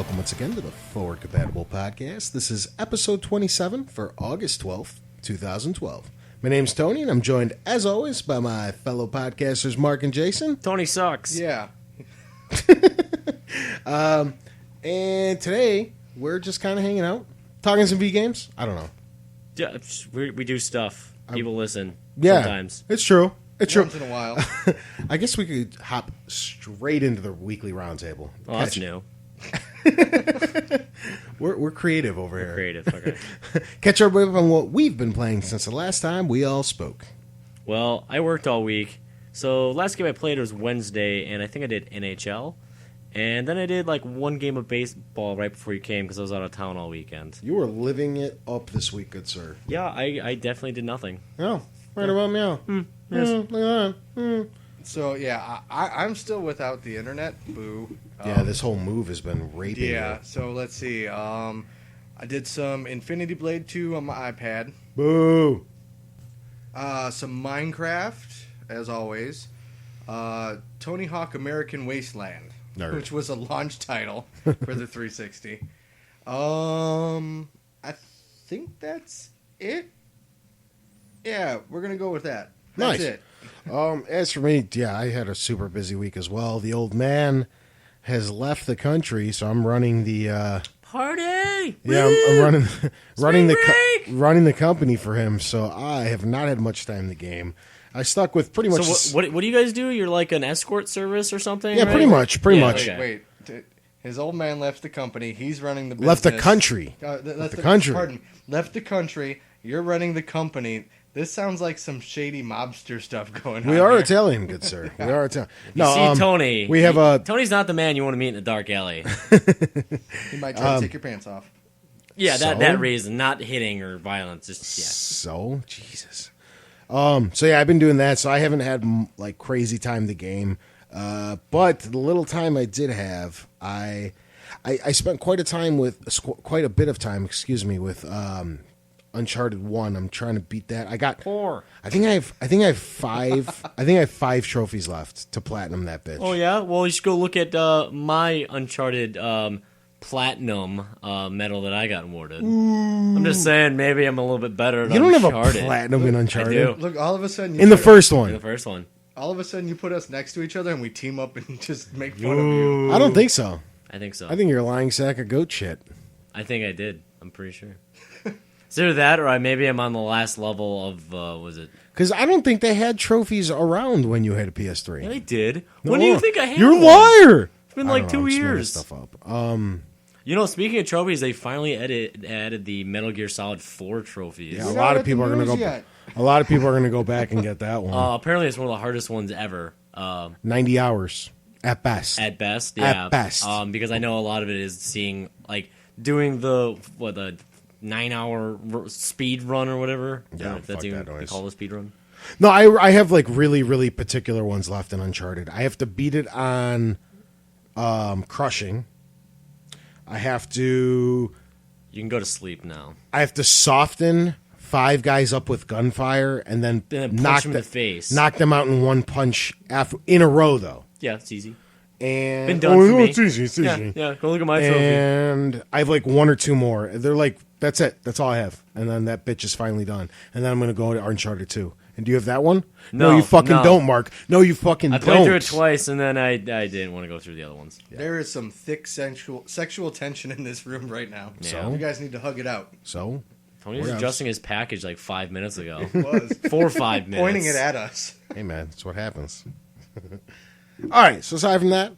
welcome once again to the Forward Compatible Podcast. This is episode 27 for August 12th, 2012. My name's Tony, and I'm joined, as always, by my fellow podcasters, Mark and Jason. Tony sucks. Yeah. And today, we're just kind of hanging out, talking some V-games. I don't know. Yeah, we do stuff. People listen. Yeah, sometimes. it's true. It's true. Once in a while. I guess we could hop straight into the weekly roundtable. Oh, that's new. We're creative over here. Creative, okay. Catch our whip on what we've been playing since the last time we all spoke. Well, I worked all week. So last game I played was Wednesday, and I think I did NHL. And then I did like one game of baseball right before you came because I was out of town all weekend. You were living it up this week, good sir. Yeah, I definitely did nothing. Oh, right about meow. Yes. Look at that. So, yeah, I'm still without the internet. Boo. Yeah, this whole move has been raping Yeah, you. so let's see. I did some Infinity Blade 2 on my iPad. Boo! Some Minecraft, as always. Tony Hawk American Wasteland, Nerd. which was a launch title for the 360. I think that's it. Yeah, we're going to go with that. That's Nice. it. As for me, yeah, I had a super busy week as well. The old man has left the country, so I'm running the Party! yeah, Woo! I'm running break! running the company for him. So I have not had much time in the game. I stuck with pretty much. So what do you guys do? You're like an escort service or something? Yeah, right? pretty much. Yeah, much. okay. Wait. His old man left the company. He's running the business. Left the country. Left the country. Pardon. Left the country. You're running the company. This sounds like some shady mobster stuff going on. We are here. Italian, good sir. We are Italian. You No, see, Tony. we have a. Tony's not the man you want to meet in a dark alley. He might try to take your pants off. Yeah, So? that reason, not hitting or violence. Just yeah. So Jesus. So yeah, I've been doing that. So I haven't had like crazy time the game, but the little time I did have, I spent quite a bit of time, with Uncharted 1. I'm trying to beat that. I got 4. I think I have 5. I think I have 5 trophies left to platinum that bitch. Oh yeah, well you should go look at my Uncharted platinum medal that I got awarded. I'm just saying, maybe I'm a little bit better at You don't Uncharted. have a platinum in Uncharted. I do. Look, all of a sudden, In the first In one. the first one. all of a sudden, you put us next to each other and we team up and just make fun of you. I don't think so. I think so. I think you're a lying sack of goat shit. I think I did. I'm pretty sure. It's either that or maybe I'm on the last level of, was it? Because I don't think they had trophies around when you had a PS3. Yeah, they did. No. When do you think I had You're a one? liar! It's been I like don't 2 know, I'm just making years. stuff up. You know, speaking of trophies, they finally added the Metal Gear Solid 4 trophies. Yeah, We're a not lot at of people the are going to news go. yet. A lot of people are going to go back and get that one. Apparently, it's one of the hardest ones ever. 90 hours at best. At best, yeah. At best. Because I know a lot of it is doing the 9-hour speed run or whatever. I don't know if that's fuck even that noise. called a speed run. No, I have like really, really particular ones left in Uncharted. I have to beat it on crushing. I have to You can go to sleep now. soften 5 guys up with gunfire and then Then punch knock them in the face. knock them out in one punch in a row though. Yeah, it's easy. And Been done for me. It's easy. It's easy. Yeah, go look at my trophy. And I have like 1 or 2 more. They're like, that's it. That's all I have. And then that bitch is finally done. And then I'm going to go to Uncharted 2. And do you have that one? No, you fucking no. don't, Mark. No, you fucking I don't. played through it twice, and then I didn't want to go through the other ones. There is some thick sexual tension in this room right now. So? You guys need to hug it out. So? Tony was What else? adjusting his package like 5 minutes ago. It was 4 or 5 minutes. pointing it at us. Hey, man. That's what happens. All right. So aside from that,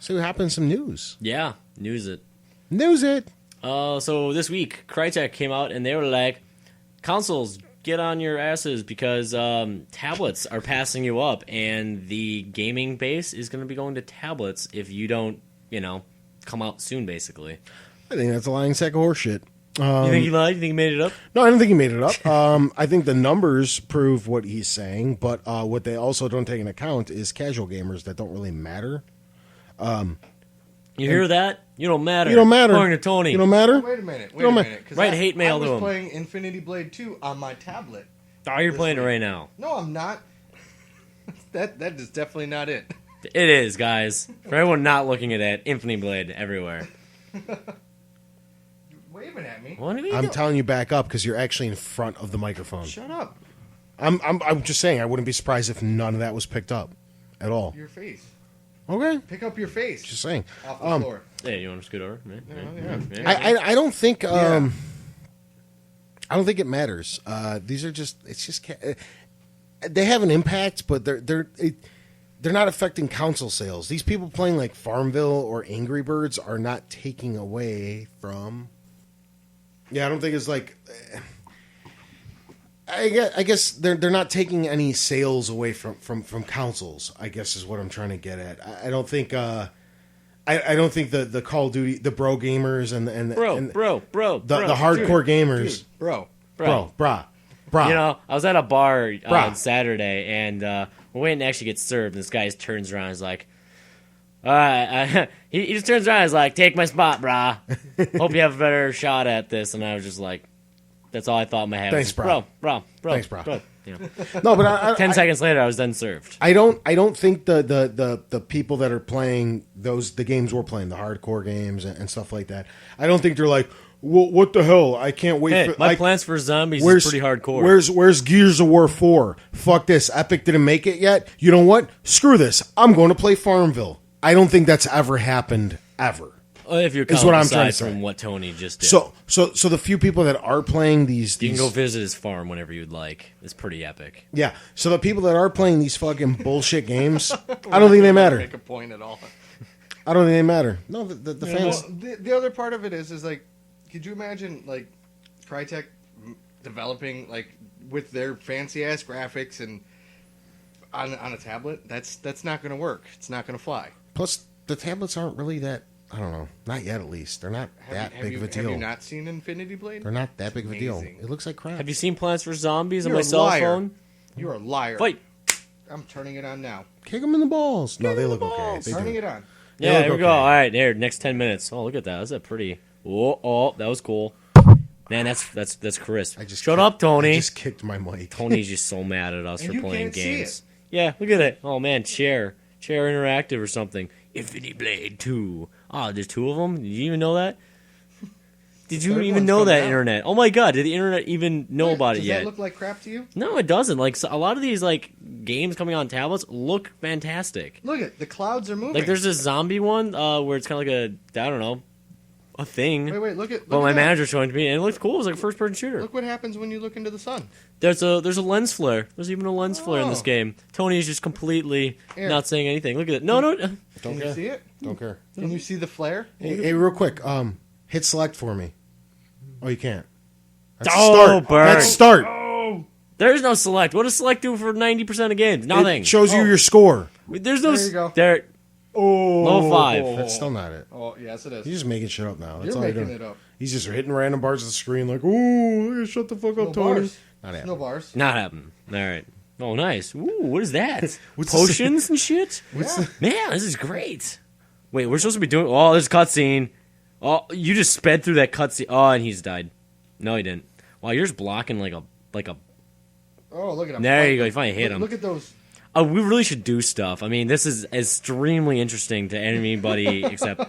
see what happened in some news. Yeah, news it. News it. So this week, Crytek came out and they were like, consoles, get on your asses because tablets are passing you up, and the gaming base is going to be going to tablets if you don't, come out soon, basically. I think that's a lying sack of horse shit. You think he lied? You think he made it up? No, I don't think he made it up. I think the numbers prove what he's saying, but what they also don't take into account is casual gamers that don't really matter. You hear that? You don't matter. You don't matter. According to Tony. You don't matter? Wait a minute. don't ma- 'cause Write hate mail I to was him. playing Infinity Blade 2 on my tablet. Oh, you're playing it right now. No, I'm not. That is definitely not it. It is, guys. For everyone not looking at that, Infinity Blade everywhere. Waving at me. What are we I'm doing? telling you back up because you're actually in front of the microphone. Shut up. I'm just saying I wouldn't be surprised if none of that was picked up at all. Your face. Okay, Pick up your face. just saying. Off the floor. Hey, you want to scoot over? Yeah. I don't think Yeah. I don't think it matters. These are just they have an impact, but they're not affecting console sales. These people playing like Farmville or Angry Birds are not taking away from. Yeah, I don't think it's like. I guess they're not taking any sales away from consoles. I guess is what I'm trying to get at. I don't think. I don't think the Call of Duty, the bro gamers and the hardcore gamers, Dude, bro. brah. You know, I was at a bar on Bruh. Saturday, and we're waiting to actually get served, and this guy just turns around and is like, all right, he just turns around and is like, take my spot, brah. Hope you have a better shot at this. And I was just like, that's all I thought in my head. Thanks, bro. Thanks, bro. You know. No, but 10 seconds later, I was then served. I don't think the people that are playing the games we're playing, the hardcore games and stuff like that. I don't think they're like, well, what the hell? I can't wait Hey, for my Plants vs. Zombies is pretty hardcore. Where's Gears of War 4? Fuck this. Epic didn't make it yet. You know what? Screw this. I'm going to play Farmville. I don't think that's ever happened ever. If you're is what I'm trying to aside say. from what Tony just did. So the few people that are playing these you can go visit his farm whenever you'd like. It's pretty epic. yeah. So the people that are playing these fucking bullshit games, I don't think they matter. Make a point at all. I don't think they matter. No, the fans. Well, the other part of it is like, could you imagine like Crytek developing like with their fancy ass graphics and on a tablet? That's not going to work. It's not going to fly. Plus, the tablets aren't really that. I don't know. Not yet, at least. They're not that big of a deal. Have you not seen Infinity Blade? They're not that big of a deal. amazing. It looks like crap. Have you seen Plants vs. Zombies on You're my a cell liar. phone? You're a liar. Fight. I'm turning it on now. Kick them in the balls. No, they look okay. They Turning do. it on. They Yeah, look here we go. okay. All right, there. Next 10 minutes. Oh, look at that. That's a pretty. Oh, that was cool. Man, that's crisp. I just Shut kicked- up, Tony. I just kicked my mic. Tony's just so mad at us And for you playing can't see games. Yeah, look at it. Oh man, Chair Interactive or something. Infinity Blade 2. Oh, there's two of them. Did you even know that? Did you third even one's know that, coming out. internet? Oh my god, did the internet even know about it Does yet? that look like crap to you? No, it doesn't. Like so, a lot of these like games coming on tablets look fantastic. Look at the clouds are moving. Like there's this zombie one where it's kind of like I don't know, a thing. Wait, look at. Well, Look my at that. manager showing it to me, and it looks cool. It was like a first-person shooter. Look what happens when you look into the sun. There's a lens flare. There's even a lens flare in this Oh. game. Tony is just completely Here. not saying anything. Look at it. No. Can Don't you care. see it? Don't care. Can you see the flare? Hey, real quick. Hit select for me. Oh, you can't. That's Oh, start. Bird. That's start. There's no select. What does select do for 90% of games? Nothing. It shows you Oh. your score. There's no. There you go. There. Oh, Low five. That's still not it. Oh, yes, it is. He's just making shit up now. That's You're all making doing. it up. He's just hitting random bars of the screen like, ooh, shut the fuck up, No Tony. bars. Not No happening. bars. Not happening. All right. Oh, nice. Ooh, what is that? What's the- Potions and shit? Yeah. Man, this is great. Wait, we're supposed to be doing. Oh, there's a cutscene. Oh, you just sped through that cutscene. Oh, and he's died. No, he didn't. Wow, you're just blocking like a. Oh, look at him. There you go. You finally hit him. Look at those. Oh, we really should do stuff. I mean, this is extremely interesting to anybody except.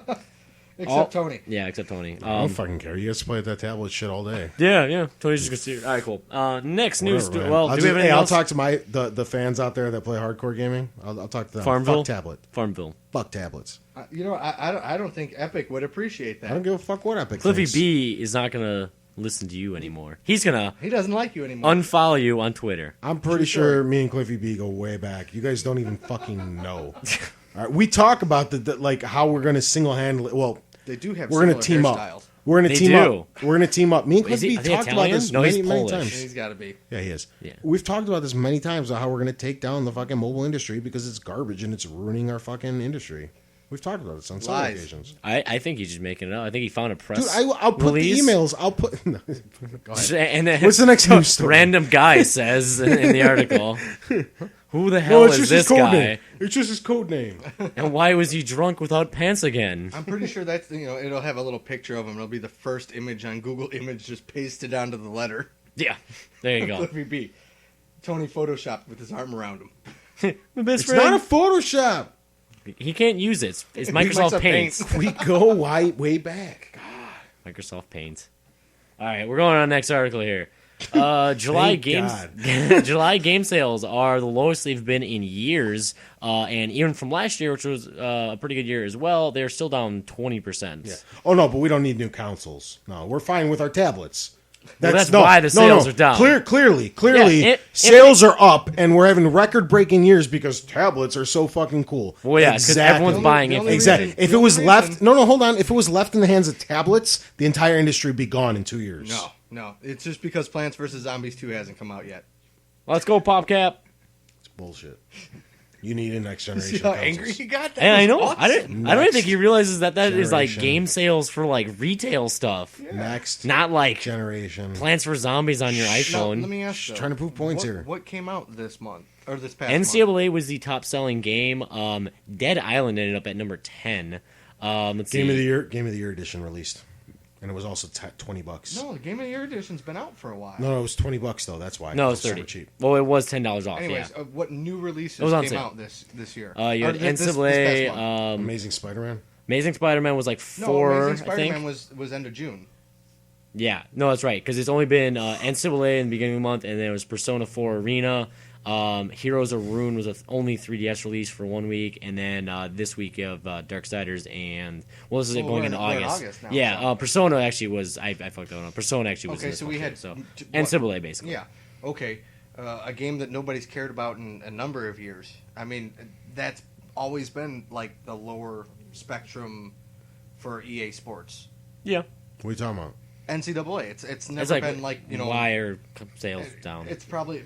Except Tony. Yeah, except Tony. I don't fucking care. You guys play with that tablet shit all day. Yeah. Tony's just gonna see. All right, cool. Next news. Whatever, man. Well, I'll do we have just- anything I'll else? talk to the fans out there that play hardcore gaming. I'll talk to them. Farmville? Fuck tablet. Farmville. Fuck tablets. You know, I don't think Epic would appreciate I don't that. give a fuck what Epic Cliffy thinks. B is not gonna listen to you anymore. He's gonna He doesn't like you anymore. unfollow you on Twitter. I'm pretty True sure story. me and Cliffy B go way back. You guys don't even fucking know. All right, we talk about the like how we're gonna single handedly. Well, They do have we're gonna similar team hairstyles. up. We're gonna They team do. up. We're gonna team up. Me and Wait, is Cliffy he- B are they talked about Italian? this No, he's many Polish. times. He's got to be. Yeah, he is. Yeah. We've talked about this many times on how we're gonna take down the fucking mobile industry because it's garbage and it's ruining our fucking industry. We've talked about this on several Lies. occasions. I think he's just making it up. I think he found a press. Dude, I'll put release. the emails. I'll put. No. Go ahead. And then What's the next news story? Random guy says in the article, "Who the No, hell it's is just this his code guy? name. It's just his code name. And why was he drunk without pants again?" I'm pretty sure that's, it'll have a little picture of him. It'll be the first image on Google Image just pasted onto the letter. Yeah, there you go. Cliffy B. Tony photoshopped with his arm around him. My best It's not a Photoshop. He can't use it. It's He likes Microsoft a Paint. paint. We go way back. Microsoft Paint. All right, we're going on the next article here. July Thank games, God. July game sales are the lowest they've been in years, and even from last year, which was a pretty good year as well, they're still down 20%. Yeah. Oh no, but we don't need new consoles. No, we're fine with our tablets. That's why the sales are down. Clearly, Yeah, sales are up, and we're having record-breaking years because tablets are so fucking cool. Well, yeah, because everyone's buying it. Exactly. reason- If the it was only left, reason- no, hold on. If it was left in the hands of tablets, the entire industry would be gone in 2 years. No. It's just because Plants vs. Zombies 2 hasn't come out yet. Let's go, PopCap. It's bullshit. You need a next See generation. how consoles. angry he got? That And I was know. awesome. I don't even think he realizes that is like generation. game sales for like retail stuff, Next not like generation. Plants vs Zombies on your Now, iPhone. let me ask you. Trying to prove points here. What came out this month or this past month? NCAA was the top selling game. Dead Island ended up at number 10. Let's see. Game of the year edition released, and it was also $20. No, the Game of the Year edition's been out for a while. No, it was $20 though. That's why. No, it was super 30. cheap. Well, it was $10 off. Anyways, Yeah. what new releases It was on came sale. out this year? You Or had this NCAA. past month? Amazing Spider-Man. Amazing Spider-Man was like No, 4, Amazing I think. Spider-Man was end of June. Yeah, no, that's right. Because it's only been NCAA in the beginning of the month, and then it was Persona 4 Arena. Heroes of Ruin was only 3DS release for 1 week, and then this week you have Darksiders and this is it Well, going we're into in August. August now, Yeah, so- Persona actually was I fucked that up. Persona actually was in Okay, this so one we too, had so what- NCAA basically. Yeah. Okay. A game that nobody's cared about in a number of years. I mean, that's always been like the lower spectrum for EA Sports. Yeah. What are you talking about? NCAA. It's never It's like, been like why are sales down? It's probably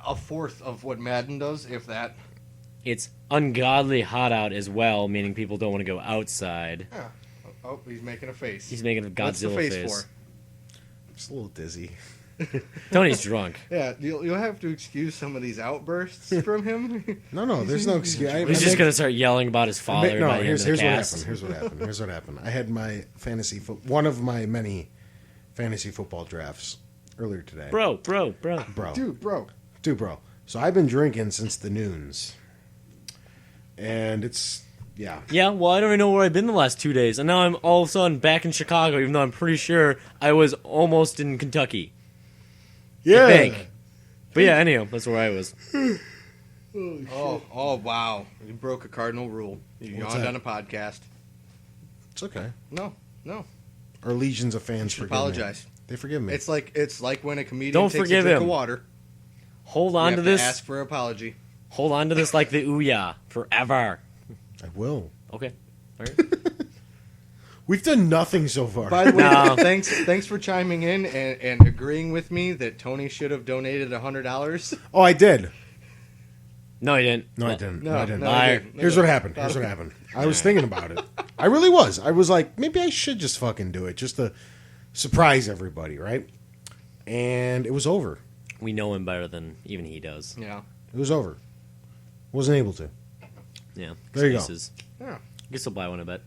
a fourth of what Madden does, if that. It's ungodly hot out as well, meaning people don't want to go outside. Yeah. Oh, he's making a face. He's making a What's the Godzilla face face. for? Just a little dizzy. Tony's drunk. Yeah, you'll have to excuse some of these outbursts from him. No, there's no excuse. He's just gonna start yelling about his father. No, by the here's end of what the happened. cast. Here's what happened. I had my one of my many fantasy football drafts earlier today. Bro. Dude, bro. Bro. So I've been drinking since the noons, and it's yeah. Yeah, well, I don't even know where I've been the last 2 days, and now I'm all of a sudden back in Chicago, even though I'm pretty sure I was almost in Kentucky. Yeah. I think. But yeah, anyhow, that's where I was. Oh, wow. You broke a cardinal rule. You What's yawned that? on a podcast. It's okay. No. Our legions of fans should forgive me. apologize. They forgive me. It's like when a comedian Don't takes forgive a drink him. of water. Hold You on have to this. ask for an apology. Hold on to this like the Ouya forever. I will. Okay. All right. We've done nothing so far. By the way, No. thanks for chiming in and agreeing with me that Tony should have donated $100. Oh, I did. No, you didn't. No, I Well, didn't. No, No, I didn't. no, Liar. I didn't. Here's what happened. I was thinking about it. I really was. I was like, maybe I should just fucking do it, just to surprise everybody, right? And it was over. We know him better than even he does. Yeah. It was over. Wasn't able to. Yeah. There you go. Excuses. Yeah. You can still buy one, I bet.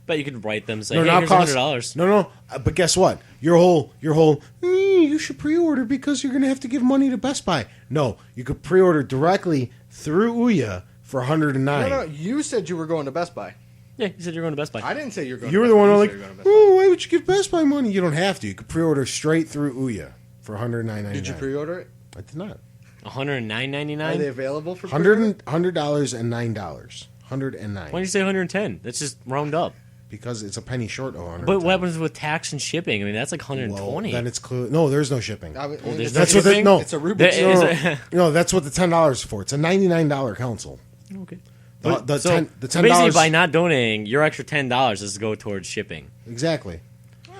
Bet you could write them, say, No, hey, now here's cost- $100. No. But guess what? Your whole. You should pre-order because you're going to have to give money to Best Buy. No, you could pre-order directly through Ouya for $109. No, you said you were going to Best Buy. Yeah, you said you're going to Best Buy. I didn't say you were going You to were Best the one Buy. who You like, said you were going to Best Buy. oh, why would you give Best Buy money? You don't have to. You could pre-order straight through Ouya for $109.99. Did you pre-order it? I did not. Are they $109.99? available for pre-order? $100 and $9. Why don't $109. you say 110? That's just round up. Because it's a penny short of 100. But what happens with tax and shipping? I mean, that's like 120. Well, then it's clear. No, there's no shipping. there's That's no what the, shipping? no. It's a Rubik's There Cube. is no, a- no, that's what the $10 is for. It's a $99 console. Okay. The so, $10 so basically, by not donating, your extra $10 is to go towards shipping. Exactly.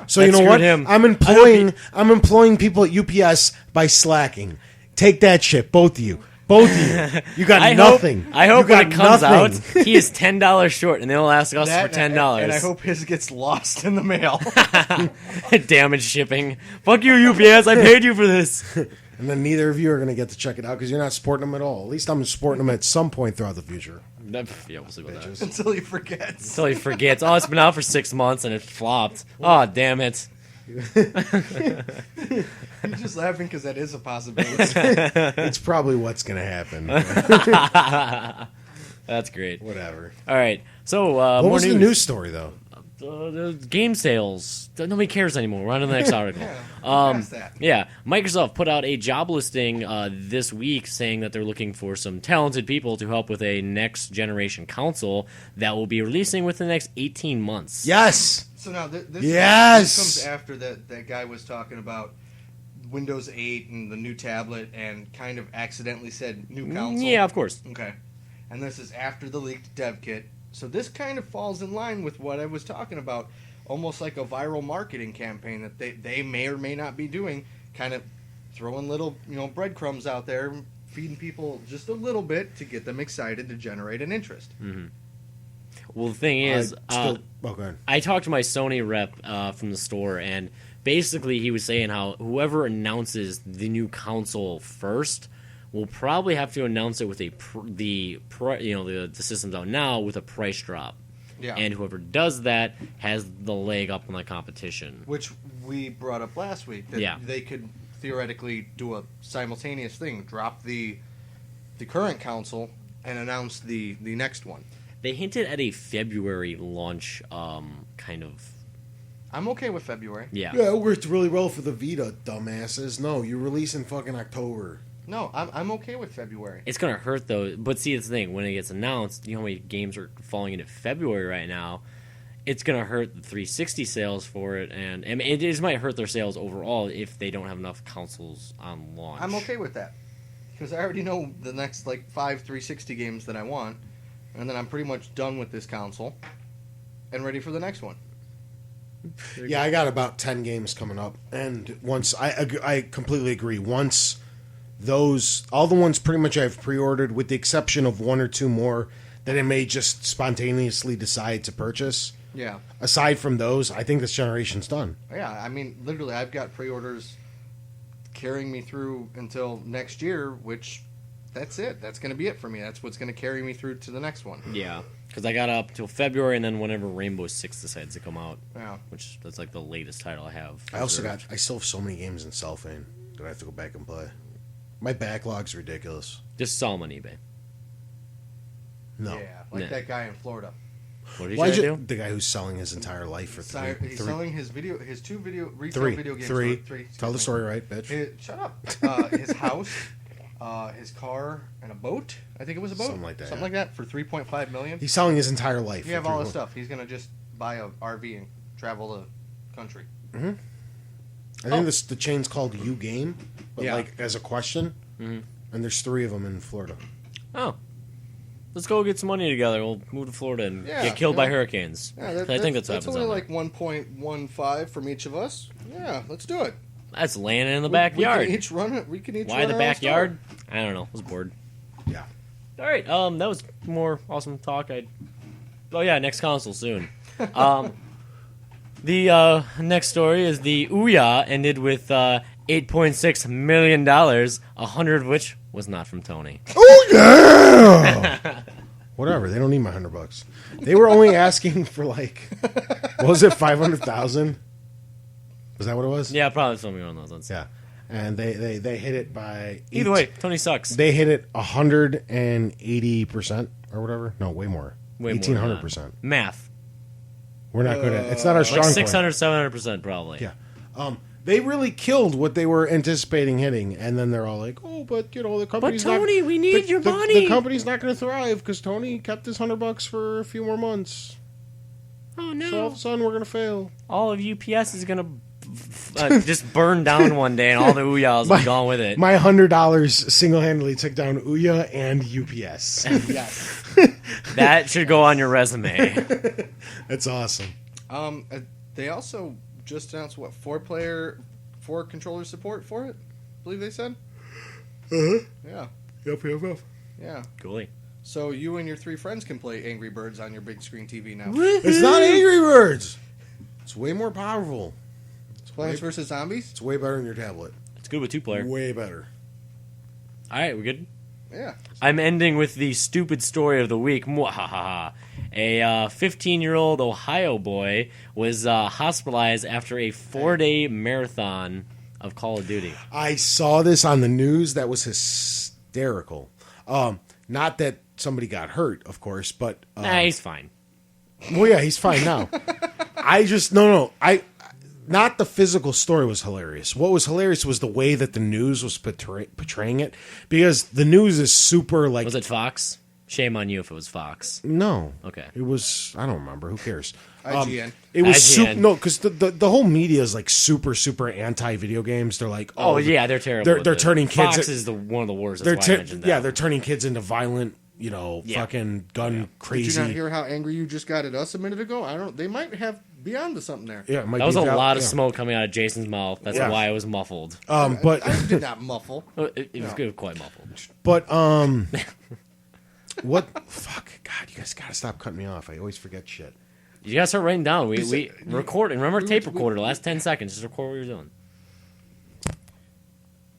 So That you know screwed what? him. I'm employing people at UPS by slacking. Take that shit, both of you. Both of you. You got nothing. I hope You when got it comes nothing. out, he is $10 short, and they'll ask us That, for $10. and I hope his gets lost in the mail. Damaged shipping. Fuck you, UPS. I paid you for this. And then neither of you are going to get to check it out because you're not sporting them at all. At least I'm sporting them at some point throughout the future. Yeah, we'll see about that. Until he forgets. Until he forgets. Oh, it's been out for 6 months, and it flopped. Oh, damn it. He's just laughing because that is a possibility. It's probably what's going to happen. That's great. Whatever. All right. So, What more was news. the news story, though? The game sales. Nobody cares anymore. We're on to the next article. Past that. Yeah, Microsoft put out a job listing this week saying that they're looking for some talented people to help with a next generation console that will be releasing within the next 18 months. Yes. So now this comes after that guy was talking about Windows 8 and the new tablet and kind of accidentally said new console. Yeah, of course. Okay. And this is after the leaked dev kit. So this kind of falls in line with what I was talking about, almost like a viral marketing campaign that they may or may not be doing, kind of throwing little breadcrumbs out there, feeding people just a little bit to get them excited to generate an interest. Mm-hmm. Well, the thing is, go ahead. I talked to my Sony rep from the store, and basically he was saying how whoever announces the new console first will probably have to announce it with the system's out now with a price drop. Yeah. And whoever does that has the leg up on the competition. Which we brought up last week, that they could theoretically do a simultaneous thing, drop the current console and announce the next one. They hinted at a February launch, kind of. I'm okay with February. Yeah. Yeah, it worked really well for the Vita, dumbasses. No, you release in fucking October. No, I'm okay with February. It's going to hurt, though. But see, it's the thing. When it gets announced, you know how many games are falling into February right now? It's going to hurt the 360 sales for it. And I mean, it just might hurt their sales overall if they don't have enough consoles on launch. I'm okay with that. Because I already know the next, 5 360 games that I want. And then I'm pretty much done with this console. And ready for the next one. Yeah, I got about 10 games coming up. And once, I completely agree. Once all the ones pretty much I've pre-ordered, with the exception of one or two more that I may just spontaneously decide to purchase. Yeah. Aside from those, I think this generation's done. Yeah, I mean, literally, I've got pre-orders carrying me through until next year, which, that's it. That's going to be it for me. That's what's going to carry me through to the next one. Yeah. Because I got up till February, and then whenever Rainbow Six decides to come out. Yeah. Which, that's like the latest title I have. I still have so many games in cellophane that I have to go back and play. My backlog's ridiculous. Just sell them on eBay. No. Yeah, like that guy in Florida. What did you do? The guy who's selling his entire life for He's selling his retail video games. Three. Tell the story right, bitch. Shut up. His house, his car, and a boat. I think it was a boat. Something like that. Something like that for $3.5 million. He's selling his entire life. You have all this stuff. He's gonna just buy a RV and travel the country. Mm-hmm. I think the chain's called U Game, but as a question. Mm-hmm. And there's 3 of them in Florida. Oh. Let's go get some money together. We'll move to Florida and get killed by hurricanes. Yeah, I think that's what happens. only like 1.15 from each of us. Yeah, let's do it. That's landing in the backyard. We can each run it. We can each. Why run the our backyard? I don't know. I was bored. Yeah. All right. That was more awesome talk. Next console soon. The next story is the Ouya ended with $8.6 million, 100 of which was not from Tony. Oh yeah. Whatever. They don't need my $100. They were only asking for what was it, 500,000? Was that what it was? Yeah, probably something on those ones. Yeah. And they hit it by Either way, Tony sucks. They hit it 180% or whatever. No, way more. Way 1,800%. Math. We're not good at it. It's not our strong like point. 600, 700% probably. Yeah. They really killed what they were anticipating hitting, and then they're all like, "Oh, but the company's But Tony, we need your money. The company's not going to thrive because Tony kept his $100 for a few more months. Oh no! So all of a sudden, we're going to fail. All of UPS is going to just burn down one day, and all the Ouyas will be gone with it. My $100 single-handedly took down Ouya and UPS. Yes. That should go on your resume. That's awesome. They also just announced 4 controller support for it. I believe they said. Uh-huh. Yeah. Yep. Yeah. Cool. So you and your 3 friends can play Angry Birds on your big screen TV now. It's not Angry Birds. It's way more powerful. Plants vs. Zombies? It's way better than your tablet. It's good with 2-player. Way better. All right, we good? Yeah. I'm ending with the stupid story of the week. Mwahaha. A 15-year-old Ohio boy was hospitalized after a 4-day marathon of Call of Duty. I saw this on the news. That was hysterical. Not that somebody got hurt, of course, but Nah, he's fine. well, yeah, he's fine now. I just no. Not the physical story was hilarious. What was hilarious was the way that the news was portraying it, because the news is super like. Was it Fox? Shame on you if it was Fox. No. Okay. It was. I don't remember. Who cares? IGN. It was super. IGN. No, because the whole media is like super anti video games. They're like, Oh yeah, they're terrible. They're with it. turning kids. Fox is one of the worst. That's why I mentioned that. Yeah, they're turning kids into violent. Yeah. Fucking gun Did crazy. you not hear how angry you just got at us a minute ago? I don't. They might have beyond to something there. Yeah, it might That was be a lot of yeah. smoke coming out of Jason's mouth. That's Yeah. why it was muffled. But I did not muffle. It was good, quite muffled. But what? Fuck, God, you guys gotta stop cutting me off. I always forget shit. You gotta start writing down. We record. And remember, tape we- recorder. Last 10 seconds, just record what you're doing.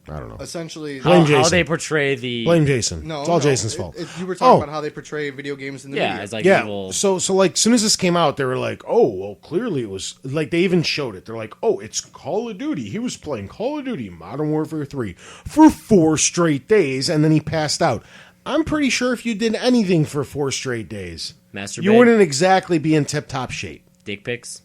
I don't know. Essentially, Blame How Jason. they portray the Blame Jason. no, it's all no, Jason's fault. You were talking Oh. about how they portray video games in the yeah, media. it's like Yeah. evil. So like, soon as this came out, they were like, "Oh, well, clearly it was like they even showed it. They're like, "Oh, it's Call of Duty. He was playing Call of Duty Modern Warfare 3 for 4 straight days, and then he passed out." I'm pretty sure if you did anything for 4 straight days, Masturbate. you wouldn't exactly be in tip-top shape. Dick pics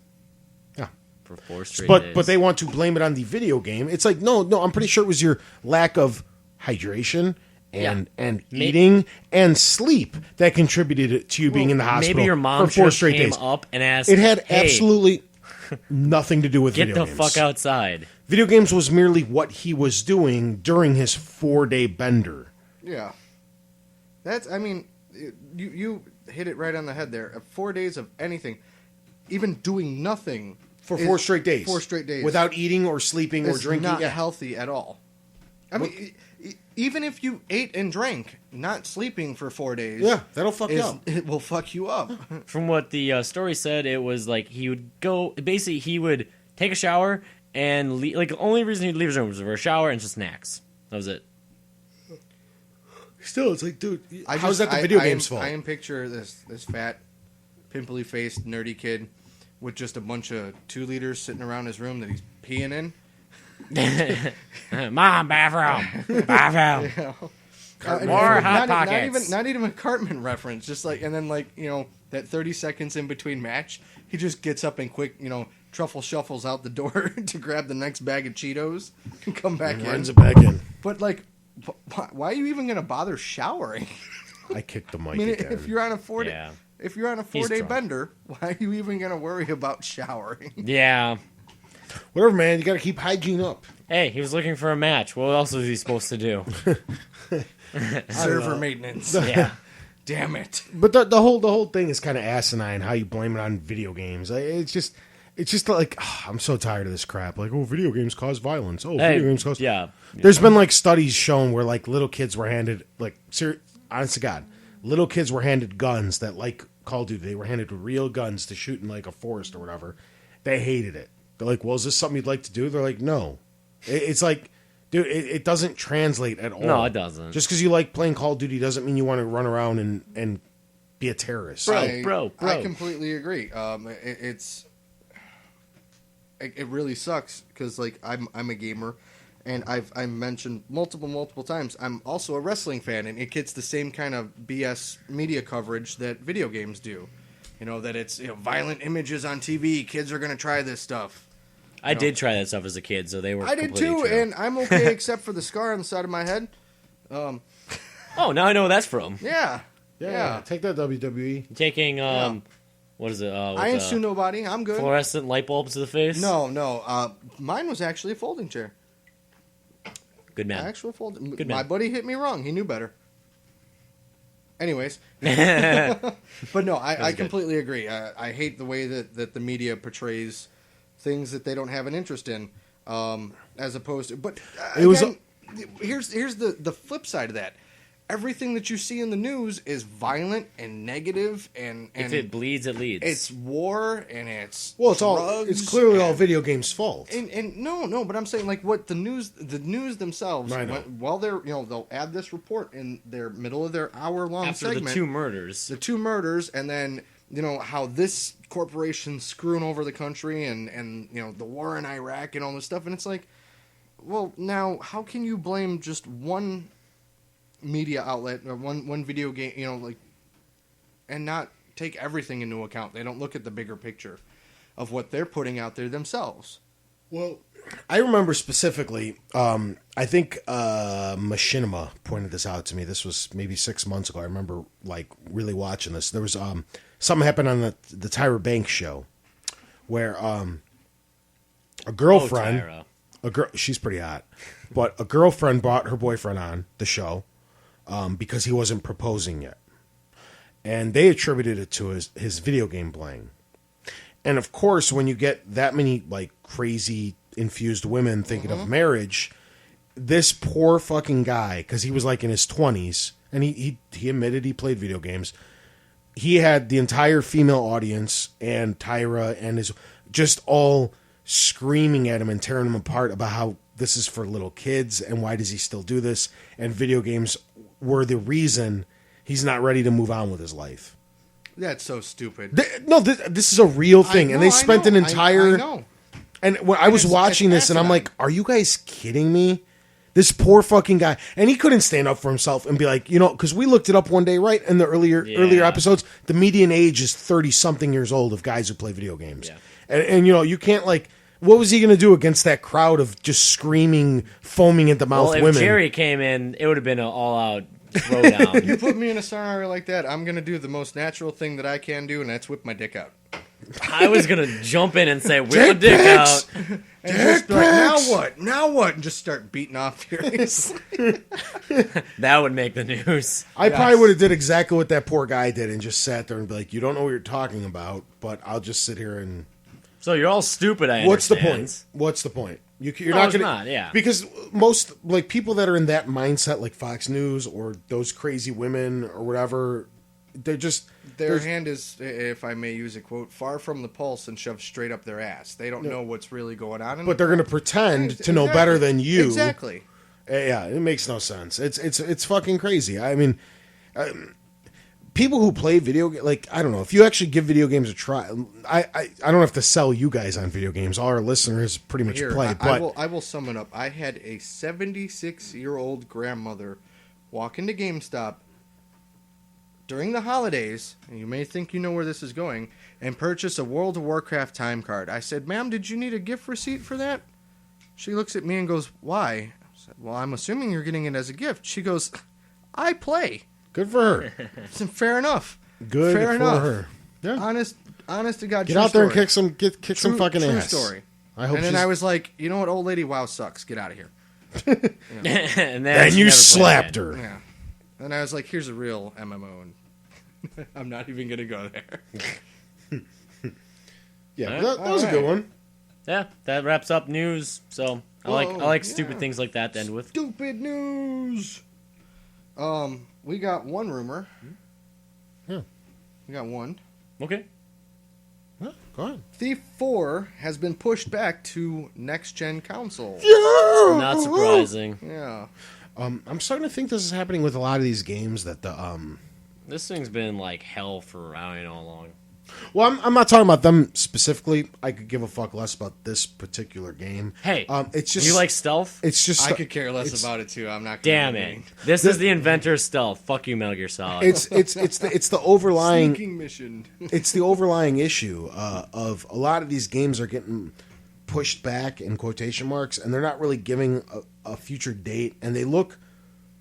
Yeah. for 4 straight But days. but they want to blame it on the video game. It's like no, I'm pretty sure it was your lack of hydration and eating and sleep that contributed to you being in the hospital Maybe your mom for 4 should straight came days. up and asked. It had "Hey, absolutely nothing to do with get video the games. fuck outside." Video games was merely what he was doing during his 4-day bender. Yeah. That's, I mean, you hit it right on the head there. 4 days of anything, even doing nothing For is- 4 straight days. 4 straight days. Without eating or sleeping or It's drinking. not Yeah. healthy at all. I mean, even if you ate and drank, not sleeping for 4 days. Yeah, that'll fuck you up. It will fuck you up. From what the story said, it was like he would go. Basically, he would take a shower and leave, like the only reason he'd leave his room was for a shower and some snacks. That was it. Still, it's like, dude, I how's just- that the video I game's am, fault? I am picture this fat, pimply faced, nerdy kid with just a bunch of 2 liters sitting around his room that he's peeing in. Mom, bathroom, bathroom. More Hot Pockets. Not even a Cartman reference. Just like, and then like, that 30 seconds in between match, he just gets up and quick, truffle shuffles out the door to grab the next bag of Cheetos and come back in. Runs it back in. But like, why are you even gonna bother showering? I kicked the mic I mean, again. if you're on a 4 day, Yeah. if you're on a He's 4-day drunk. bender, why are you even gonna worry about showering? Yeah. Whatever, man. You got to keep hygiene up. Hey, he was looking for a match. What else was he supposed to do? Server maintenance. Yeah. Damn it. But the whole thing is kind of asinine. How you blame it on video games? It's just like I'm so tired of this crap. Like, oh, video games cause violence. Oh, Hey, video games cause. yeah. There's been like studies shown where like little kids were handed honest to God, little kids were handed guns that like Call of Duty. They were handed real guns to shoot in like a forest or whatever. They hated it. They're like, well, is this something you'd like to do? They're like, no. It's like, dude, it doesn't translate at all. No, it doesn't. Just because you like playing Call of Duty doesn't mean you want to run around and be a terrorist. Bro. I completely agree. It really sucks because like I'm a gamer, and I've mentioned multiple times I'm also a wrestling fan, and it gets the same kind of BS media coverage that video games do. That it's violent images on TV. Kids are gonna try this stuff. I did try that stuff as a kid, so they were. I did completely too, true. and I'm okay except for the scar on the side of my head. Oh, now I know where that's from. Yeah. Yeah. Take that, WWE. Taking Yeah. what is it? I ain't sue nobody. I'm good. Fluorescent light bulbs to the face. No. Mine was actually a folding chair. Good man. Actual folding. Good My man. buddy hit me wrong. He knew better. Anyways, but no, I good. completely agree. I hate the way that the media portrays things that they don't have an interest in, as opposed to. But It was here's the flip side of that. Everything that you see in the news is violent and negative, and If it bleeds, it leads. it's war and it's It's drugs clearly all and- video games' fault. And no, but I'm saying like what the news themselves, I know. while they're they'll add this report in their middle of their hour-long after segment, the 2 murders. the 2 murders, and then how this corporation's screwing over the country, and the war in Iraq and all this stuff, and it's like, well, now how can you blame just one media outlet or one video game, like, and not take everything into account. They don't look at the bigger picture of what they're putting out there themselves. Well, I remember specifically, I think Machinima pointed this out to me. This was maybe 6 months ago. I remember like really watching this. There was something happened on the Tyra Banks show where a girlfriend, she's pretty hot, but a girlfriend brought her boyfriend on the show because he wasn't proposing yet, and they attributed it to his video game playing. And of course, when you get that many like crazy infused women thinking of marriage, this poor fucking guy, because he was like in his 20s, and he admitted he played video games. He had the entire female audience and Tyra and his just all screaming at him and tearing him apart about how this is for little kids and why does he still do this, and video games were the reason he's not ready to move on with his life. That's so stupid. This is a real thing, and they spent an entire. I know. And when I was watching this, and I'm like, "Are you guys kidding me?" This poor fucking guy, and he couldn't stand up for himself and be like, because we looked it up one day, right? In the earlier episodes, the median age is 30-something years old of guys who play video games, and you can't like. What was he going to do against that crowd of just screaming, foaming at the mouth women? If Jerry came in, it would have been an all-out throwdown. You put me in a scenario like that, I'm going to do the most natural thing that I can do, and that's whip my dick out. I was going to jump in and say, whip my dick out. And just be like, now what? Now what? And just start beating off furiously. That would make the news. I probably would have did exactly what that poor guy did and just sat there and be like, you don't know what you're talking about, but I'll just sit here and... So you're all stupid, I What's the understand. point? What's the point? You're No, not it's going not, yeah. Because most like people that are in that mindset, like Fox News or those crazy women or whatever, they're just their hand is, if I may use a quote, far from the pulse and shoved straight up their ass. They don't know what's really going on. But they're going to pretend to know better than you. Exactly. Yeah, it makes no sense. It's fucking crazy. I mean, people who play video like I don't know if you actually give video games a try. I don't have to sell you guys on video games. All our listeners pretty much play. But I will sum it up. I had a 76-year-old grandmother walk into GameStop during the holidays, and you may think you know where this is going, and purchase a World of Warcraft time card. I said, "Ma'am, did you need a gift receipt for that?" She looks at me and goes, "Why?" I said, "Well, I'm assuming you're getting it as a gift." She goes, "I play." Good for her. Fair enough. Good Fair for enough. her. Yeah. Honest to God. Get true out there story. and kick some fucking true ass. Story. I hope. And then I was like, you know what, old lady, WoW sucks. Get out of here. And then you slapped her. Yeah. And I was like, here's a real MMO, and I'm not even gonna go there. Yeah, Right. that was a good one. Yeah, that wraps up news. So I like stupid things like that to end with. Stupid news. We got one rumor. Yeah. We got one. Okay. Yeah, go on. Thief 4 has been pushed back to next-gen console. Yeah. Not surprising. Yeah. I'm starting to think this is happening with a lot of these games that the This thing's been like hell for I don't know how long. Well, I'm not talking about them specifically. I could give a fuck less about this particular game. Hey, it's just you like stealth? It's just I could care less about it too. I'm not. Damn it! This is the inventor's stealth. Fuck you, Metal Gear Solid. it's the overlying Sneaking mission. it's the overlying issue of a lot of these games are getting pushed back in quotation marks, and they're not really giving a future date, and they look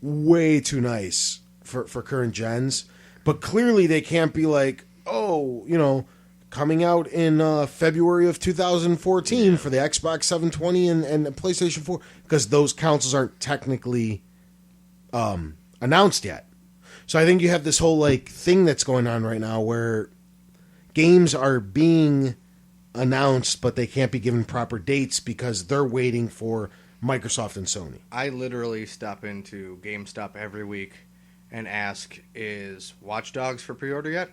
way too nice for current gens. But clearly, they can't be like, oh, coming out in February of 2014 for the Xbox 720 and the PlayStation 4, because those consoles aren't technically announced yet. So I think you have this whole thing that's going on right now where games are being announced, but they can't be given proper dates because they're waiting for Microsoft and Sony. I literally stop into GameStop every week and ask, is Watch Dogs for pre-order yet?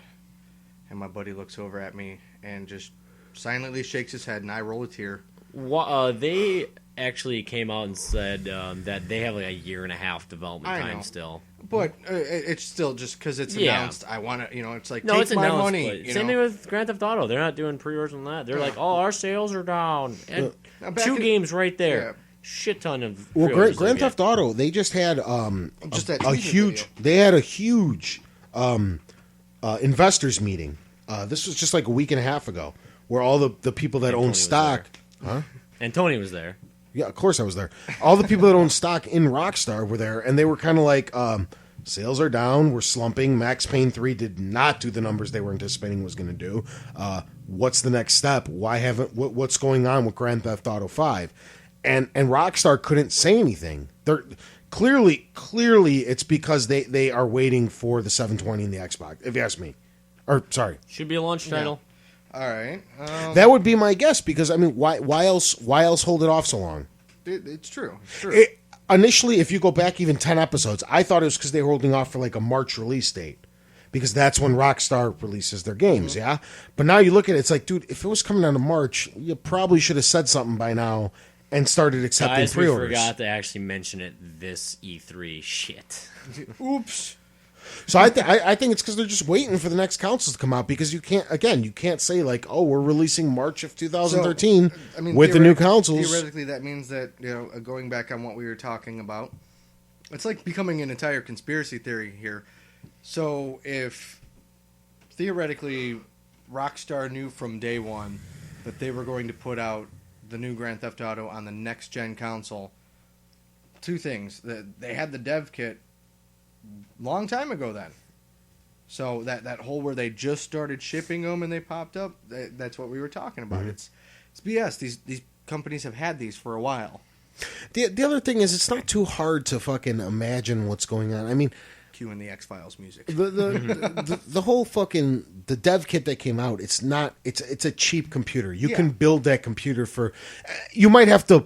And my buddy looks over at me and just silently shakes his head, and I roll a tear. They actually came out and said that they have like a year and a half development time still. But it's still just because it's announced. I want to, it's like, no, take it's my announced, money. Same thing with Grand Theft Auto. They're not doing pre-orders on that. They're like, oh, our sales are down. And two games right there. shit ton of. Well, pre-orders Grand they'll Theft Auto, they just had Just that a teaser huge. video. They had a huge investors meeting. This was just like a week and a half ago, where all the people that And own Tony was stock. Huh? get. And Tony was there. Yeah, of course I was there. All the people that own stock in Rockstar were there, and they were kind of like, sales are down, we're slumping. Max Payne 3 did not do the numbers they were anticipating it was going to do. What's the next step? What's going on with Grand Theft Auto 5? And Rockstar couldn't say anything. They're clearly it's because they are waiting for the 720 and the Xbox, if you ask me. Or sorry. Should be a launch title. All right. That would be my guess, because I mean, why else hold it off so long? It's true. It's true. Initially, if you go back even 10 episodes, I thought it was because they were holding off for like a March release date, because that's when Rockstar releases their games, yeah? But now you look at it, it's like, dude, if it was coming out in March, you probably should have said something by now and started accepting Guys, we pre-orders. forgot to actually mention it this E3. Shit. Oops. So I think it's because they're just waiting for the next consoles to come out, because you can't say like, oh, we're releasing March of 2013 with the new consoles. Theoretically, that means that, going back on what we were talking about, it's like becoming an entire conspiracy theory here. So if theoretically Rockstar knew from day one that they were going to put out the new Grand Theft Auto on the next gen console, two things: that they had the dev kit long time ago then. So that whole where they just started shipping them and they popped up, that's what we were talking about. Mm-hmm. It's BS. These companies have had these for a while. The other thing is, it's not too hard to fucking imagine what's going on. I mean, cue in the X-Files music. The whole fucking the dev kit that came out, it's a cheap computer. You can build that computer for, you might have to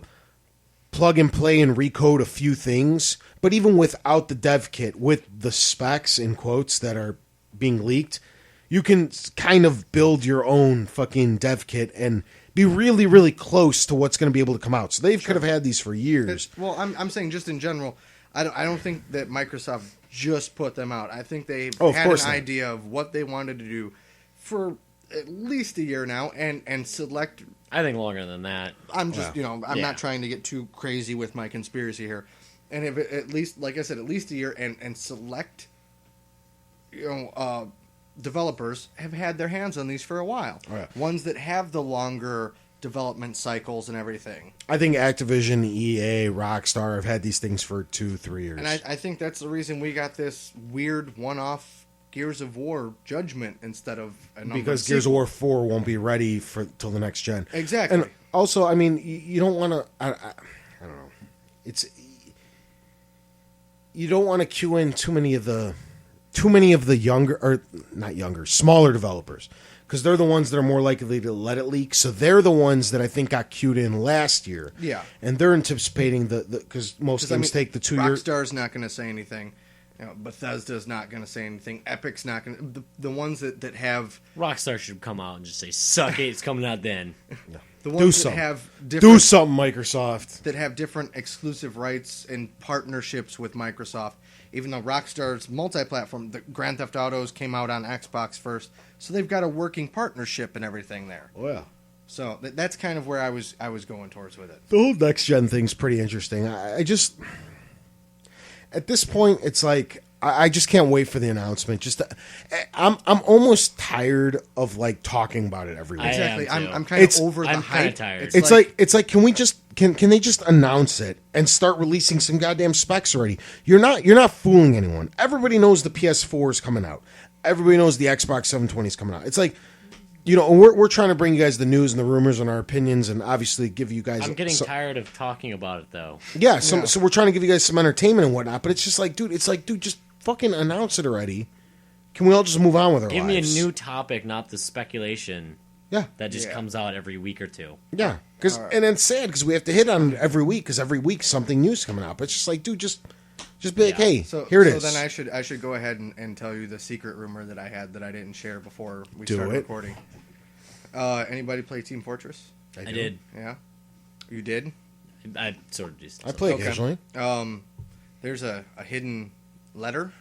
plug and play and recode a few things, but even without the dev kit, with the specs in quotes that are being leaked, you can kind of build your own fucking dev kit and be really, really close to what's going to be able to come out. So they could have had these for years. I'm saying just in general, I don't think that Microsoft just put them out. I think they had an idea of what they wanted to do for at least a year now, and select. I think longer than that. I'm just, I'm not trying to get too crazy with my conspiracy here. And if it, at least, like I said, at least a year, and select, developers have had their hands on these for a while. Oh, yeah. Ones that have the longer development cycles and everything. I think Activision, EA, Rockstar have had these things for 2-3 years. And I think that's the reason we got this weird one-off Gears of War Judgment instead of a number because of Gears of War 4 won't be ready till the next gen. Exactly. And also, I mean, you don't want to. I don't know. You don't want to queue in too many of the younger, or not younger, smaller developers, because they're the ones that are more likely to let it leak. So they're the ones that I think got queued in last year. Yeah. And they're anticipating because most games take the 2 years. Rockstar's not going to say anything. Bethesda's not going to say anything. Epic's not going to. The ones that have. Rockstar should come out and just say, "Suck it, it's coming out then." The ones that have different, do something, Microsoft. That have different exclusive rights and partnerships with Microsoft. Even though Rockstar's multi-platform, the Grand Theft Autos came out on Xbox first, so they've got a working partnership and everything there. Oh, yeah. So that's kind of where I was going towards with it. The whole next gen thing's pretty interesting. I just, at this point, it's like I just can't wait for the announcement. I'm almost tired of like talking about it every week. Exactly. I'm kind of over the hype. I'm kind of tired. It's like can we just can they just announce it and start releasing some goddamn specs already? You're not fooling anyone. Everybody knows the PS4 is coming out. Everybody knows the Xbox 720 is coming out. It's like, we're trying to bring you guys the news and the rumors and our opinions, and obviously give you guys. I'm getting tired of talking about it though. Yeah, so we're trying to give you guys some entertainment and whatnot, but it's just like, dude, just fucking announce it already. Can we all just move on with our lives? Give me a new topic, not the speculation. Yeah, that just comes out every week or two. Yeah, and it's sad because we have to hit on it every week because every week something new's coming out. But it's just like, dude, just be like, hey, here it is. So then I should go ahead and tell you the secret rumor that I had that I didn't share before we started recording. Anybody play Team Fortress? I did. Yeah, you did. I sort of just. I play occasionally. There's a hidden letter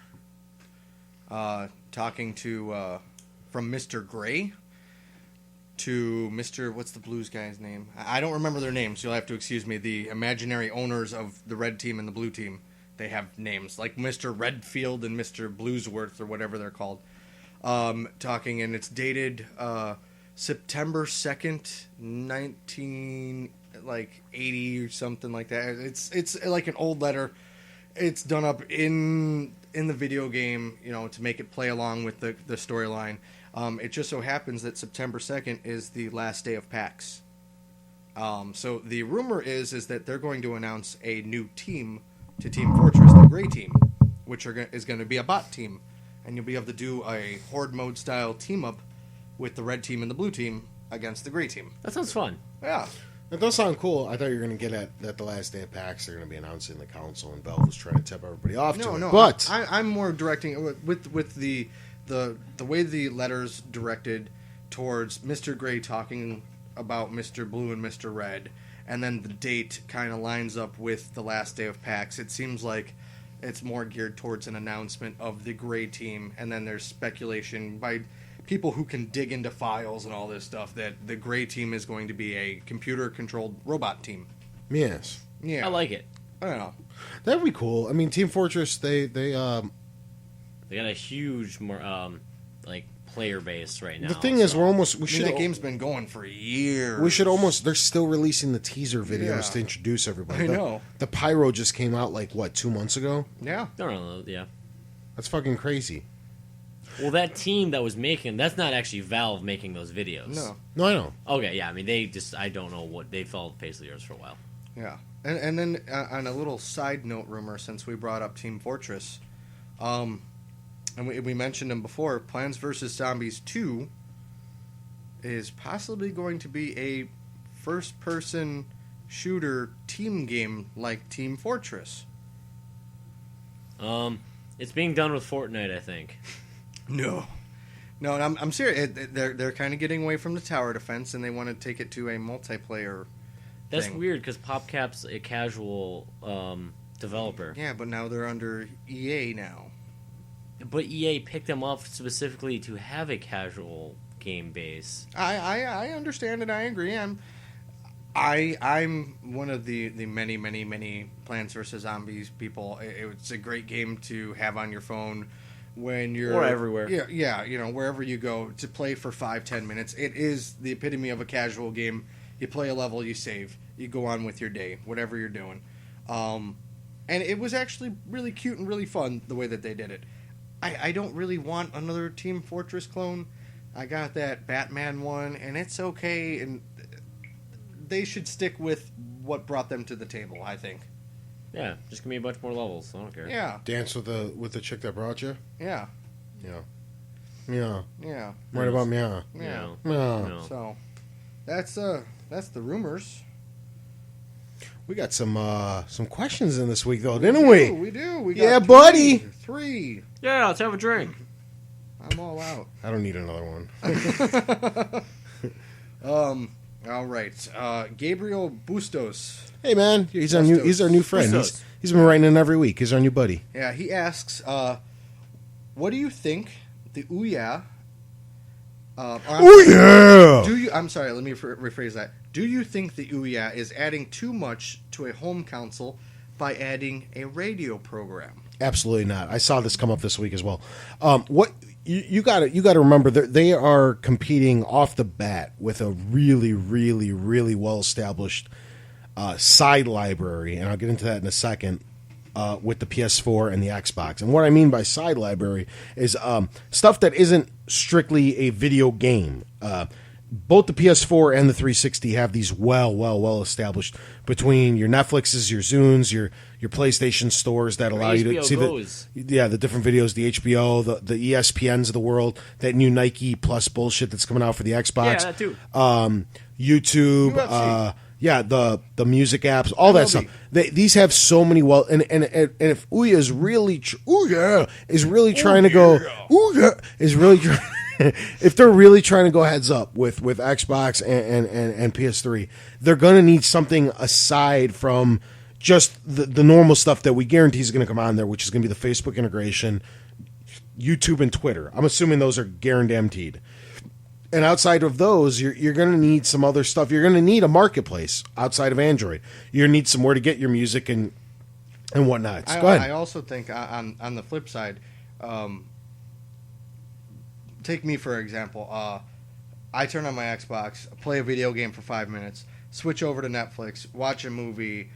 talking to from Mr. Gray. to Mr. What's the Blues guy's name? I don't remember their names. So you'll have to excuse me. The imaginary owners of the red team and the blue team, they have names like Mr. Redfield and Mr. Bluesworth or whatever they're called. Talking, and it's dated September 2nd, 1980 or something like that. It's like an old letter. It's done up in the video game, to make it play along with the storyline. It just so happens that September 2nd is the last day of PAX. So the rumor is that they're going to announce a new team to Team Fortress, the Gray Team, which is going to be a bot team. And you'll be able to do a Horde mode style team up with the red team and the blue team against the gray team. That sounds fun. Yeah. That does sound cool. I thought you were going to get at that the last day of PAX, they're going to be announcing the console, and Valve was trying to tip everybody off to it. No, but I'm more directing with the way the letters directed towards Mr. Gray talking about Mr. Blue and Mr. Red, and then the date kind of lines up with the last day of PAX. It seems like it's more geared towards an announcement of the gray team, and then there's speculation by people who can dig into files and all this stuff that the gray team is going to be a computer-controlled robot team. yes, Yeah, I like it. I don't know. that'd be cool. I mean, Team Fortress, they They got a huge player base right now. the thing is, I mean, should that game's been going for years. we should almost. They're still releasing the teaser videos Yeah. to introduce everybody. I know. The Pyro just came out 2 months ago. Yeah. I don't know. Yeah. That's fucking crazy. Well, that team that was that's not actually Valve making those videos. No. No, I know. Okay, yeah. I mean, I don't know what they followed the face of the earth for a while. Yeah. And then on a little side note rumor, since we brought up Team Fortress, and we mentioned them before, Plants vs. Zombies 2 is possibly going to be a first-person shooter team game like Team Fortress. It's being done with Fortnite, I think. No, I'm serious. They're kind of getting away from the tower defense, and they want to take it to a multiplayer. That's thing. weird because PopCap's a casual developer. Yeah, but now they're under EA now. But EA picked them up specifically to have a casual game base. I understand and I agree. I'm one of the many Plants vs. Zombies people. It's a great game to have on your phone when you're Or everywhere. Yeah, wherever you go to play for 5-10 minutes. It is the epitome of a casual game. You play a level, you save, you go on with your day, whatever you're doing. And it was actually really cute and really fun the way that they did it. I don't really want another Team Fortress clone. I got that Batman one, and it's okay, and they should stick with what brought them to the table, I think. Yeah, just give me a bunch more levels. I don't care. Yeah, Dance with the chick that brought you. yeah, Yeah. yeah, Right about meow. yeah. Meow. No. So that's the rumors. We got some questions in this week though, didn't we? We do. We got Yeah, buddy. Three. Yeah, let's have a drink. I'm all out. I don't need another one. All right. Gabriel Bustos. Hey man, he's our new friend. Bustos. He's been writing in every week. He's our new buddy. Yeah, he asks, what do you think the Ouya... Oh yeah! I'm sorry, let me rephrase that. Do you think the Ouya is adding too much to a home console by adding a radio program? Absolutely not. I saw this come up this week as well. What you got to remember, they are competing off the bat with a really, really, really well established side library, and I'll get into that in a second. With the PS4 and the Xbox, and what I mean by side library is stuff that isn't strictly a video game. Both the PS4 and the 360 have these well established between your Netflixes, your Zunes, your PlayStation stores that allow you to see the different videos, the HBO, the ESPNs of the world, that new Nike Plus bullshit that's coming out for the Xbox. Yeah, that too. YouTube, UFC. The music apps, all that stuff. These have so many and if Ouya is really trying to go if they're really trying to go heads up with Xbox and PS3, they're gonna need something aside from just the normal stuff that we guarantee is gonna come on there, which is gonna be the Facebook integration, YouTube and Twitter. I'm assuming those are guaranteed. And outside of those, you're going to need some other stuff. You're going to need a marketplace outside of Android. You're going to need somewhere to get your music and whatnot. So go ahead. I also think on the flip side, take me for example. I turn on my Xbox, play a video game for 5 minutes, switch over to Netflix, watch a movie,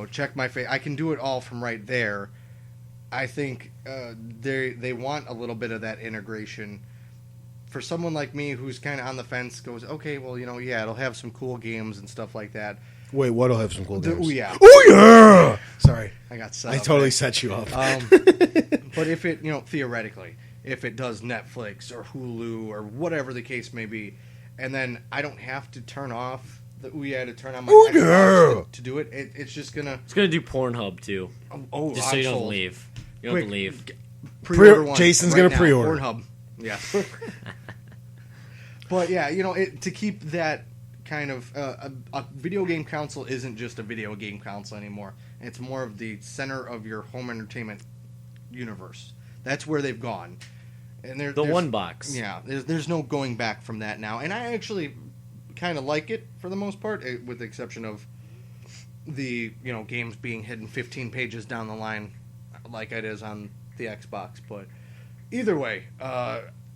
check my I can do it all from right there. I think they want a little bit of that integration. For someone like me who's kind of on the fence, goes, okay, well, yeah, it'll have some cool games and stuff like that. Wait, what'll have some cool games? Oh, yeah. Oh, yeah! Sorry. I got set I up totally there. set you up. But if it, theoretically, if it does Netflix or Hulu or whatever the case may be, and then I don't have to turn off the Ouya to turn on my Xbox to do it, it's just going to... It's going to do Pornhub, too. Oh, just so you don't leave. You don't have to leave. Pre-order one Jason's right going to now. pre-order. Pornhub. Yeah. But yeah, to keep that kind of a video game console isn't just a video game console anymore. It's more of the center of your home entertainment universe. That's where they've gone. And there's one box. Yeah, there's no going back from that now. And I actually kind of like it for the most part, with the exception of the games being hidden 15 pages down the line, like it is on the Xbox. But either way,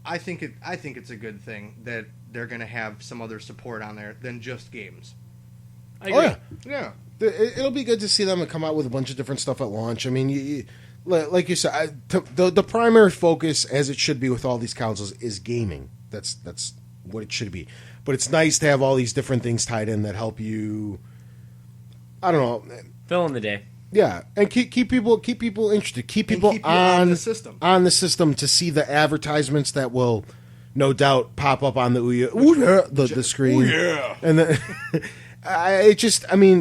I think it's a good thing that they're going to have some other support on there than just games. I agree. Yeah. It'll be good to see them come out with a bunch of different stuff at launch. I mean, like you said, the primary focus, as it should be with all these consoles, is gaming. That's what it should be. But it's nice to have all these different things tied in that help you. I don't know. Fill in the day. Yeah, and keep people interested. Keep people keep you on the system. On the system to see the advertisements that will, no doubt, pop up on the Ouya, the screen. Oh yeah. And then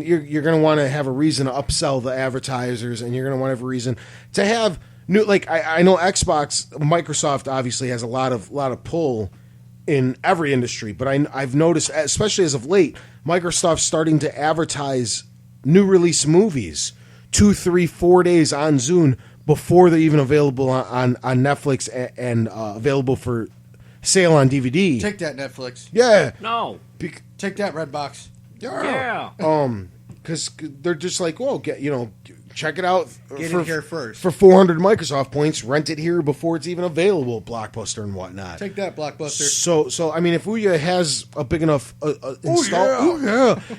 you're going to want to have a reason to upsell the advertisers, and you're going to want to have a reason to have new. Like I know Microsoft obviously has a lot of pull in every industry, but I've noticed, especially as of late, Microsoft's starting to advertise new release movies 2, 3, 4 days on Zune before they're even available on Netflix and available for sale on DVD. Take that, Netflix. Yeah. No. Take that, Redbox. Yeah. Because they're just like, well, check it out. Get it here first. For 400 Microsoft points, rent it here before it's even available, Blockbuster and whatnot. Take that, Blockbuster. So I mean, if Ouya has a big enough install,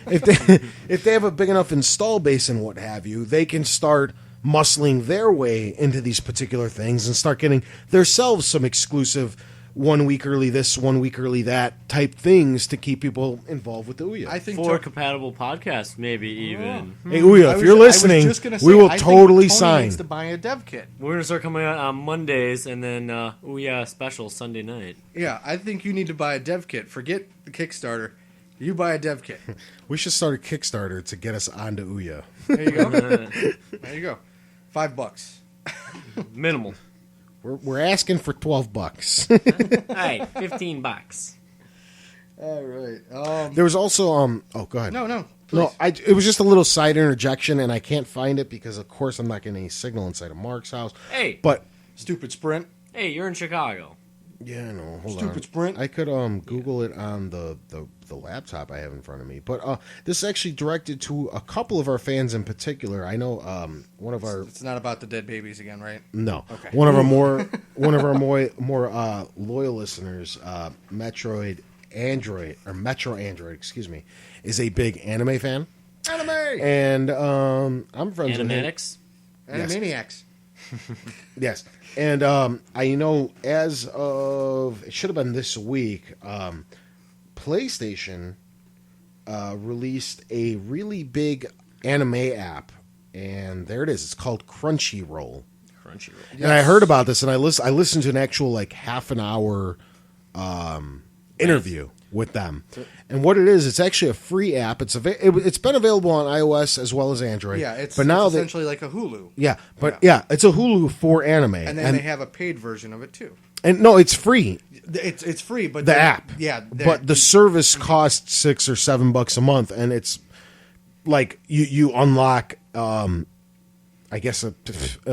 if they have a big enough install base and what have you, they can start muscling their way into these particular things and start getting themselves some exclusive 1 week early this, 1 week early that type things to keep people involved with the Ouya. I think 4 compatible podcasts, maybe even. Hey Ouya, if you're listening, we will totally sign. Needs to buy a dev kit. We're gonna start coming out on Mondays, and then Ouya special Sunday night. Yeah, I think you need to buy a dev kit. Forget the Kickstarter. You buy a dev kit. We should start a Kickstarter to get us onto Ouya. There you go. There you go. $5. Minimal. We're asking for $12. Hey, $15. All right. There was also go ahead. No. No, it was just a little side interjection, and I can't find it because, of course, I'm not getting any signal inside of Mark's house. Hey. But Stupid Sprint. Hey, you're in Chicago. yeah, no, hold Stupid on. Sprint. I could Google it on the laptop I have in front of me. But this is actually directed to a couple of our fans in particular. I know one of our It's not about the dead babies again, right? no Okay. one of our more loyal listeners, Metro Android, excuse me, is a big anime fan. Anime! And I'm friends with him. Animatics. Animaniacs. Yes. And I know as of, it should have been this week, PlayStation released a really big anime app. And there it is. It's called Crunchyroll. Crunchyroll. And I heard about this, and I listened to an actual like half an hour interview with them. And what it is, it's actually a free app. It's been available on iOS as well as Android. Yeah, it's now essentially like a Hulu. Yeah, but yeah, it's a Hulu for anime. And then they have a paid version of it too. And no, it's free. It's free, but The app. Yeah, But the service costs $6 or $7 a month, and it's like you unlock I guess a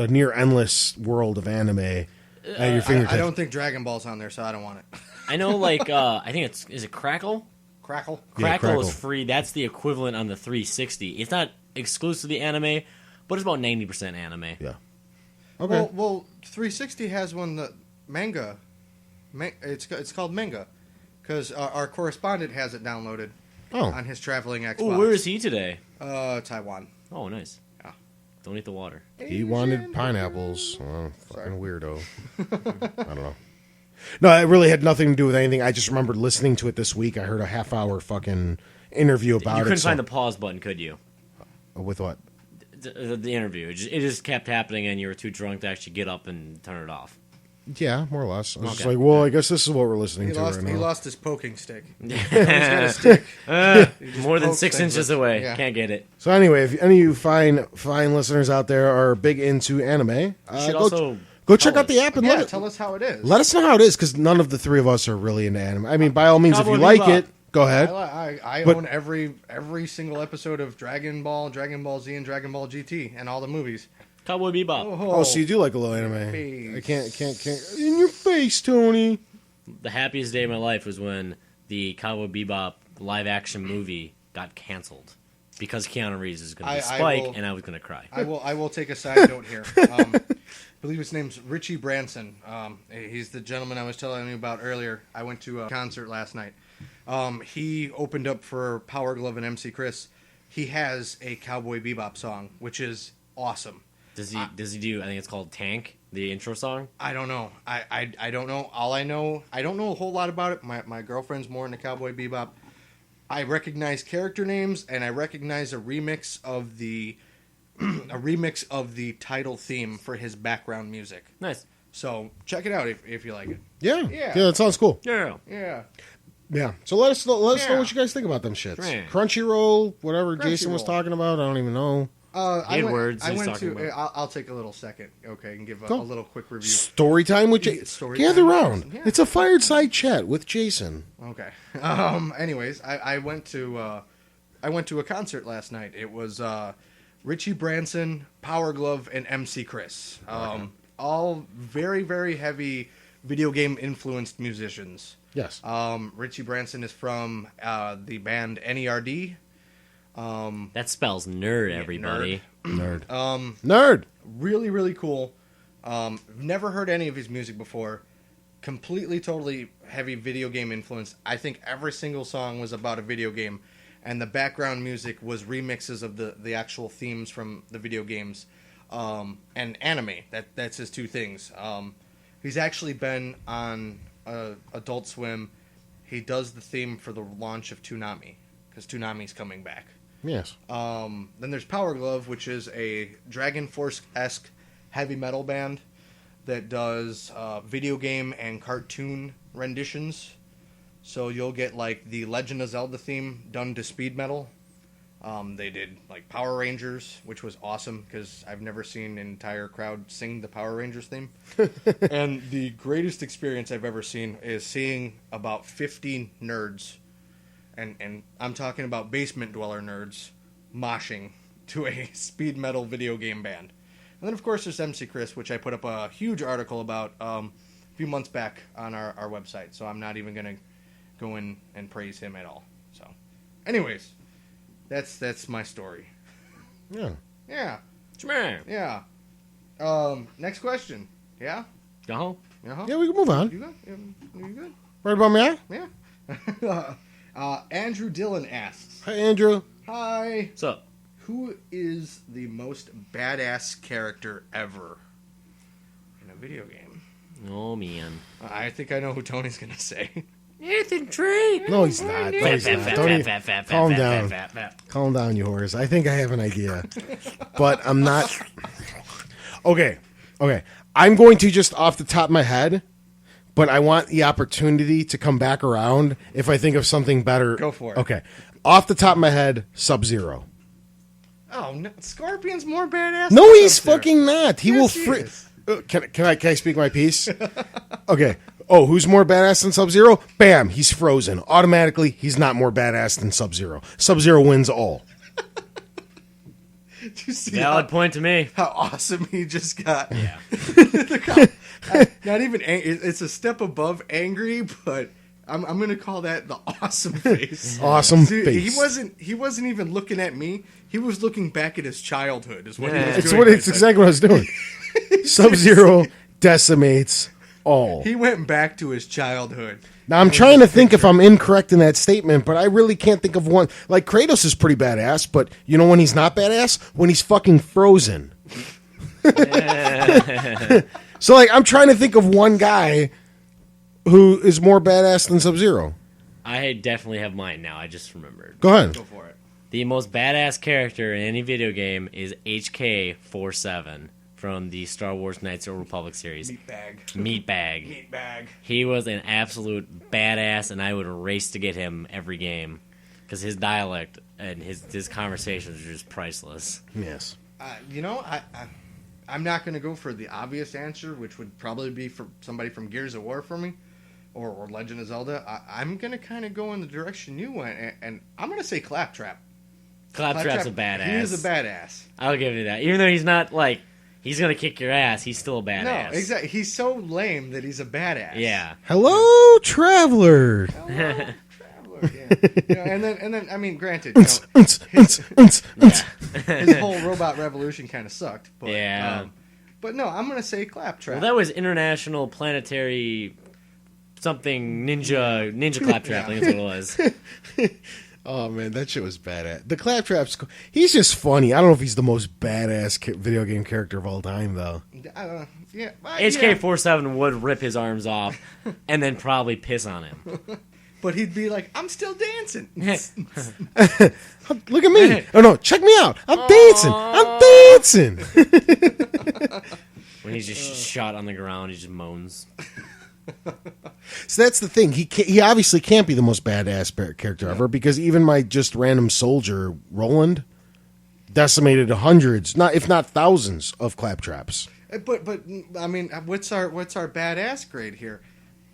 near endless world of anime at your fingertips. I don't think Dragon Ball's on there, so I don't want it. I know, like, I think is it Crackle? Crackle? Yeah, Crackle Crackle. is free. That's the equivalent on the 360. It's not exclusively anime, but it's about 90% anime. Yeah. Okay. Well, 360 has one that manga. It's called manga, because our correspondent has it downloaded on his traveling Xbox. Oh, where is he today? Taiwan. Oh, nice. Yeah. Don't eat the water. He wanted pineapples. Oh, fucking weirdo. I don't know. No, it really had nothing to do with anything. I just remembered listening to it this week. I heard a half-hour fucking interview about it. You couldn't find the pause button, could you? With what? The interview. It just kept happening, and you were too drunk to actually get up and turn it off. Yeah, more or less. I was just Okay. like, well, I guess this is what we're listening to right He now. lost his poking stick. He's got a stick. More than pokes 6 things inches with- away. yeah. Can't get it. So anyway, if any of you fine listeners out there are big into anime, You should go, also go check tell out the us. app and Yeah, tell us how it is. let us know how it is, because none of the three of us are really into anime. I mean, by all means, if Cowboy you like Bebop. it, go ahead. I But- own every single episode of Dragon Ball, Dragon Ball Z, and Dragon Ball GT, and all the movies. Cowboy Bebop. Oh, so you do like a little anime. Face. I can't. In your face, Tony. The happiest day of my life was when the Cowboy Bebop live-action movie got canceled because Keanu Reeves is going to be Spike, and I was going to cry. I will take a side note here. I believe his name's Richie Branson. He's the gentleman I was telling you about earlier. I went to a concert last night. He opened up for Power Glove and MC Chris. He has a Cowboy Bebop song, which is awesome. Does he do? I think it's called Tank, the intro song. I don't know. I don't know. All I know, I don't know a whole lot about it. My girlfriend's more into Cowboy Bebop. I recognize character names, and I recognize a remix of the title theme for his background music. Nice. So check it out if you like it. Yeah, Yeah. that sounds cool. Yeah. Yeah. Yeah. So let us know Yeah. what you guys think about them shits. Right. Crunchyroll, whatever Jason was Crunchyroll. talking about. I don't even know. Words I he's went talking to. about. I'll take a little second, okay, and give a Go. little quick review. Story time with Jason. Story Gather time with round. Jason, yeah. It's a fireside chat with Jason. Okay. Anyways, I went to a concert last night. It was Richie Branson, Power Glove, and MC Chris. All very, very heavy video game influenced musicians. Yes. Richie Branson is from the band NERD. That spells nerd, everybody. Nerd. Um, Nerd. Really, really cool. Never heard any of his music before. Completely, totally heavy video game influence. I think every single song was about a video game, and the background music was remixes of the actual themes from the video games, and anime. That's his two things. He's actually been on Adult Swim. He does the theme for the launch of Toonami, because Toonami's coming back. Yes. Then there's Power Glove, which is a Dragon Force-esque heavy metal band that does video game and cartoon renditions. So you'll get like the Legend of Zelda theme done to speed metal. They did like Power Rangers, which was awesome because I've never seen an entire crowd sing the Power Rangers theme. And the greatest experience I've ever seen is seeing about 50 nerds, and I'm talking about basement dweller nerds, moshing to a speed metal video game band. And then, of course, there's MC Chris, which I put up a huge article about a few months back on our website. So I'm not even going to go in and praise him at all. So, anyways, that's my story. Yeah. Yeah, Schmear. yeah. Next question. Yeah? Uh-huh. Uh-huh. Yeah, we can move on. You good? You good? Right about me? Yeah. Andrew Dillon asks, Hi, Andrew. hi, What's up? who is the most badass character ever in a video game? Oh, man. I think I know who Tony's going to say. Nathan Drake. No, he's not. No, he's not. Don't even- calm down. Calm down, you whores. I think I have an idea, but I'm not. Okay. I'm going to just off the top of my head, but I want the opportunity to come back around if I think of something better. Go for it. Okay. Off the top of my head, Sub-Zero. Oh, no, Scorpion's more badass. No, than he's Sub-Zero. fucking not. He Yes, will he free. is. Can I speak my piece? Okay. Oh, who's more badass than Sub-Zero? Bam, he's frozen. Automatically, he's not more badass than Sub-Zero. Sub-Zero wins all. Did you see Valid point to me. how awesome he just got? Yeah. Not even it's a step above angry, but I'm gonna call that the awesome face. Awesome Dude, face. he wasn't even looking at me. He was looking back at his childhood. Is what he Yeah. was It's doing. what it's exactly what I was doing. Sub-Zero decimates all. He went back to his childhood. Now I'm trying to think if I'm incorrect in that statement, but I really can't think of one. Like Kratos is pretty badass, but you know when he's not badass? When he's fucking frozen. So like I'm trying to think of one guy who is more badass than Sub-Zero. I definitely have mine now. I just remembered. Go ahead. Go for it. The most badass character in any video game is HK-47 from the Star Wars Knights of the Republic series. Meatbag. He was an absolute badass, and I would race to get him every game because his dialect and his conversations are just priceless. Yes. I'm not going to go for the obvious answer, which would probably be for somebody from Gears of War for me, or Legend of Zelda. I'm going to kind of go in the direction you went, and I'm going to say Claptrap. Claptrap's a badass. He is a badass. I'll give you that. Even though he's not like he's gonna kick your ass, he's still a badass. No, exactly. He's so lame that he's a badass. Yeah. Hello, traveler. Hello, traveler. Yeah. And then I mean, granted, his whole robot revolution kind of sucked. But, Yeah. But no, I'm gonna say Claptrap. Well, that was International Planetary something Ninja Claptrap. I think that's what it was. Oh man, that shit was badass. The Claptrap's he's just funny. I don't know if he's the most badass video game character of all time though. Yeah. HK-47 would rip his arms off and then probably piss on him. But he'd be like, "I'm still dancing." Look at me. Oh no, check me out. I'm dancing. I'm dancing. When he's just shot on the ground, he just moans. So that's the thing. He obviously can't be the most badass character ever because even my just random soldier Roland decimated hundreds, if not thousands, of Claptraps. But I mean, what's our badass grade here?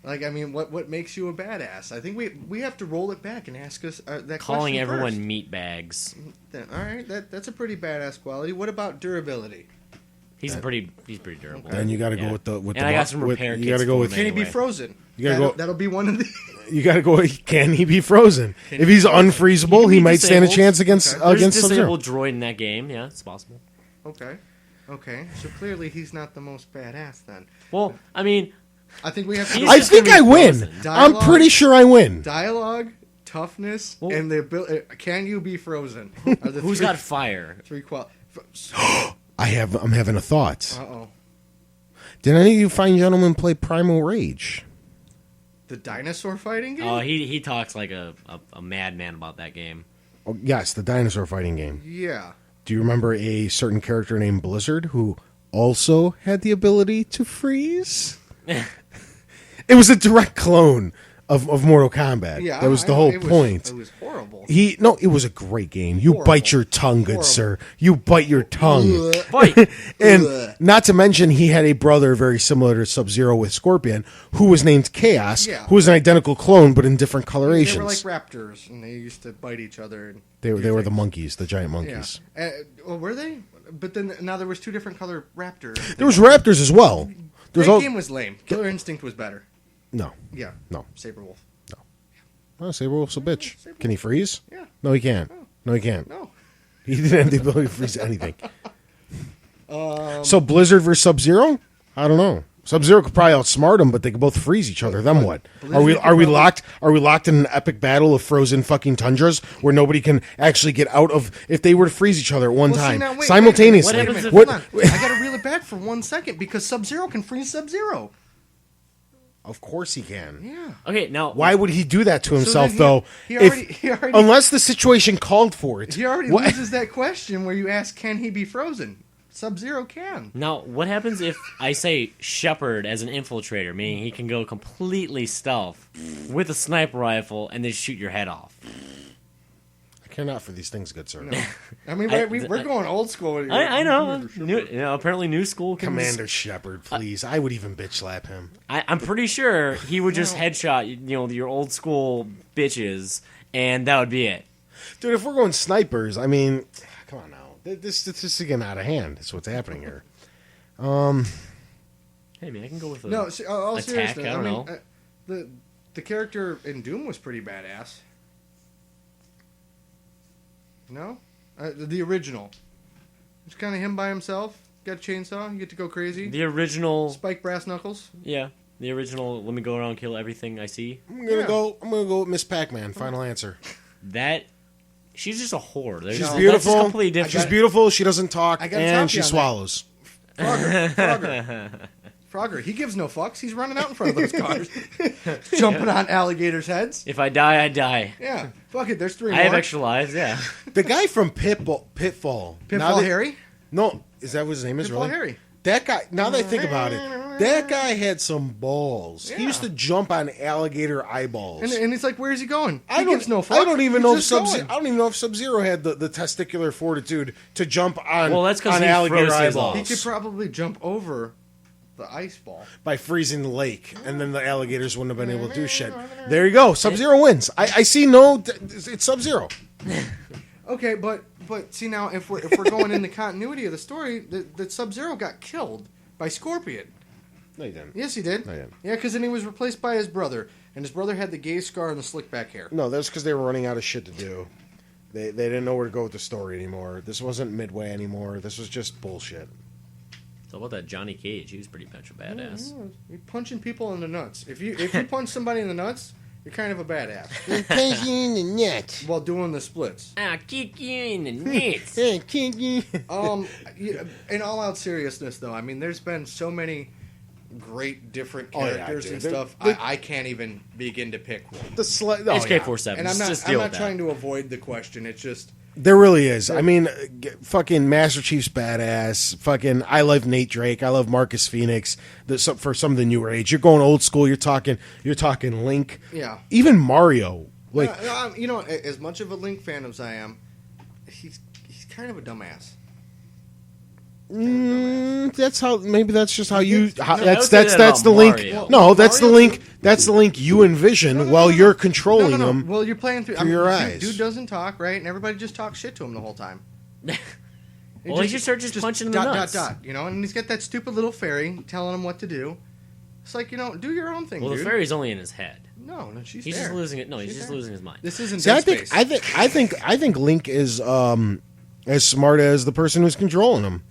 Like, I mean, what makes you a badass? I think we have to roll it back and ask us that Calling question everyone first. meatbags. All right, that's a pretty badass quality. What about durability? He's pretty durable. And you got to go with the. And I got some repair You kits got to go for with. him Can he be anyway. frozen? You gotta go- That'll be one of the. You got to go. Can he be frozen? If he's unfreezable, He he can be might stand a disabled. chance against Okay. There's a against Sub-Zero. disabled droid in that game. Yeah, it's possible. Okay. So clearly he's not the most badass then. Well, I mean, I think we have to He's go I just think gonna I be win. frozen. I'm Dialogue. pretty sure I win. dialogue, toughness, Well- and the ability. Can you be frozen? Are the who's three, got fire? three I'm having a thought. Uh-oh. Did any of you fine gentlemen play Primal Rage? The dinosaur fighting game? Oh, he talks like a madman about that game. Oh, yes, the dinosaur fighting game. Yeah. Do you remember a certain character named Blizzard who also had the ability to freeze? It was a direct clone of Mortal Kombat. Yeah. That was the I- whole it point. It was horrible. It was a great game. You Horrible. bite your tongue, good Horrible. sir. You bite your tongue. Fight! And not to mention, he had a brother very similar to Sub-Zero with Scorpion, who was named Chaos, Yeah. who was an identical clone but in different colorations. They were like raptors, and they used to bite each other. And They do were the things. monkeys, the giant Yeah. monkeys. Well, were they? But then now there was two different color raptors. There was raptors as well. There's That all game was lame. Killer Instinct was better. no. Yeah. No. Saberwolf. Oh, Saberwolf's a bitch. Saberwolf. Can he freeze? Yeah. No, he can't. No, he can't. No. He didn't have the ability to freeze anything. So Blizzard versus Sub-Zero? I don't know. Sub-Zero could probably outsmart him, but they could both freeze each other. Then what? Are we Blizzard could locked? Are we locked in an epic battle of frozen fucking tundras where nobody can actually get out of? If they were to freeze each other at one Well, see, time now, wait, simultaneously, What happens if- Hold on. I gotta reel it back for 1 second because Sub-Zero can freeze Sub-Zero. Of course he can. Yeah. Okay, now Why would he do that to himself, then though? he already- unless the situation called for it. He already What- loses that question where you ask, can he be frozen? Sub-Zero can. Now, what happens if I say Shepard as an infiltrator, meaning he can go completely stealth with a sniper rifle and then shoot your head off? I care not for these things, good sir. I mean, we're going old school. I know. Apparently, new school can. Commander Shepard, please. I would even bitch slap him. I'm pretty sure he would just headshot, your old school bitches, and that would be it. Dude, if we're going snipers, I mean, come on now. This is getting out of hand. That's what's happening here. Hey, man, I can go with a No, all attack. seriousness, I don't know. The character in Doom was pretty badass. No, the original. It's kind of him by himself. Got a chainsaw. You get to go crazy. The original, Spike brass knuckles. yeah, the original. Let me go around and kill everything I see. I'm gonna go with Miss Pac-Man. Final answer. That she's just a whore. She's That's beautiful. just completely different. She's beautiful. She doesn't talk, I gotta and top she you on that. swallows. Frogger. He gives no fucks. He's running out in front of those cars, jumping on alligators' heads. If I die, I die. Yeah, fuck it. There's 3 I more. have extra lives. Yeah. The guy from Pitfall. Pitfall Now that- Harry. No, is that what his name is? Pitfall Really? Harry. That guy. Now that I think about it, that guy had some balls. He Yeah. used to jump on alligator eyeballs. And it's like, where's he going? I He don't gives no fuck. I don't even He's know if just Sub-Zero, going. I don't even know if Sub-Zero had the testicular fortitude to jump on. Well, that's 'cause on he alligator froze his eyeballs He could probably jump over the ice ball. by freezing the lake, and then the alligators wouldn't have been able to do shit. There you go. Sub-Zero wins. I see no. It's Sub-Zero. Okay, but see now, if we're going in the continuity of the story, that Sub-Zero got killed by Scorpion. No, you didn't. Yes, he did. No, he didn't. Yeah, because then he was replaced by his brother, and his brother had the gay scar and the slick back hair. No, that's because they were running out of shit to do. They didn't know where to go with the story anymore. This wasn't Midway anymore. This was just bullshit. So about that Johnny Cage? He was pretty much a badass. You're punching people in the nuts. If you punch somebody in the nuts, you're kind of a badass. Punch you in the net. While doing the splits. I'll kick you in the nuts. Yeah, in all out seriousness, though, I mean, there's been so many great different characters dude. and They're- stuff. they're- I can't even begin to pick one. It's K47. And I'm Just not, deal I'm with not that. trying to avoid the question. It's just There really is. I mean, fucking Master Chief's badass. Fucking, I love Nate Drake. I love Marcus Phoenix. For some of the newer age, you're going old school. You're talking Link. yeah. Even Mario. Like, You know, as much of a Link fan as I am, he's kind of a dumbass. that's how. Maybe that's just how you. I would That's say that that's the about Link. Mario. No, that's the Mario Link. too. That's the Link you envision while you're controlling him. Well, you're playing through your dude, eyes. Dude doesn't talk, right? And everybody just talks shit to him the whole time. Well, he just starts just punching in the nuts. You know, and he's got that stupid little fairy telling him what to do. It's like, do your own thing, Well, dude. the fairy's only in his head. No, she's He's there. just losing it. No, he's She's just there. losing his mind. This isn't See, Dead Space. I think Link is as smart as the person who's controlling him.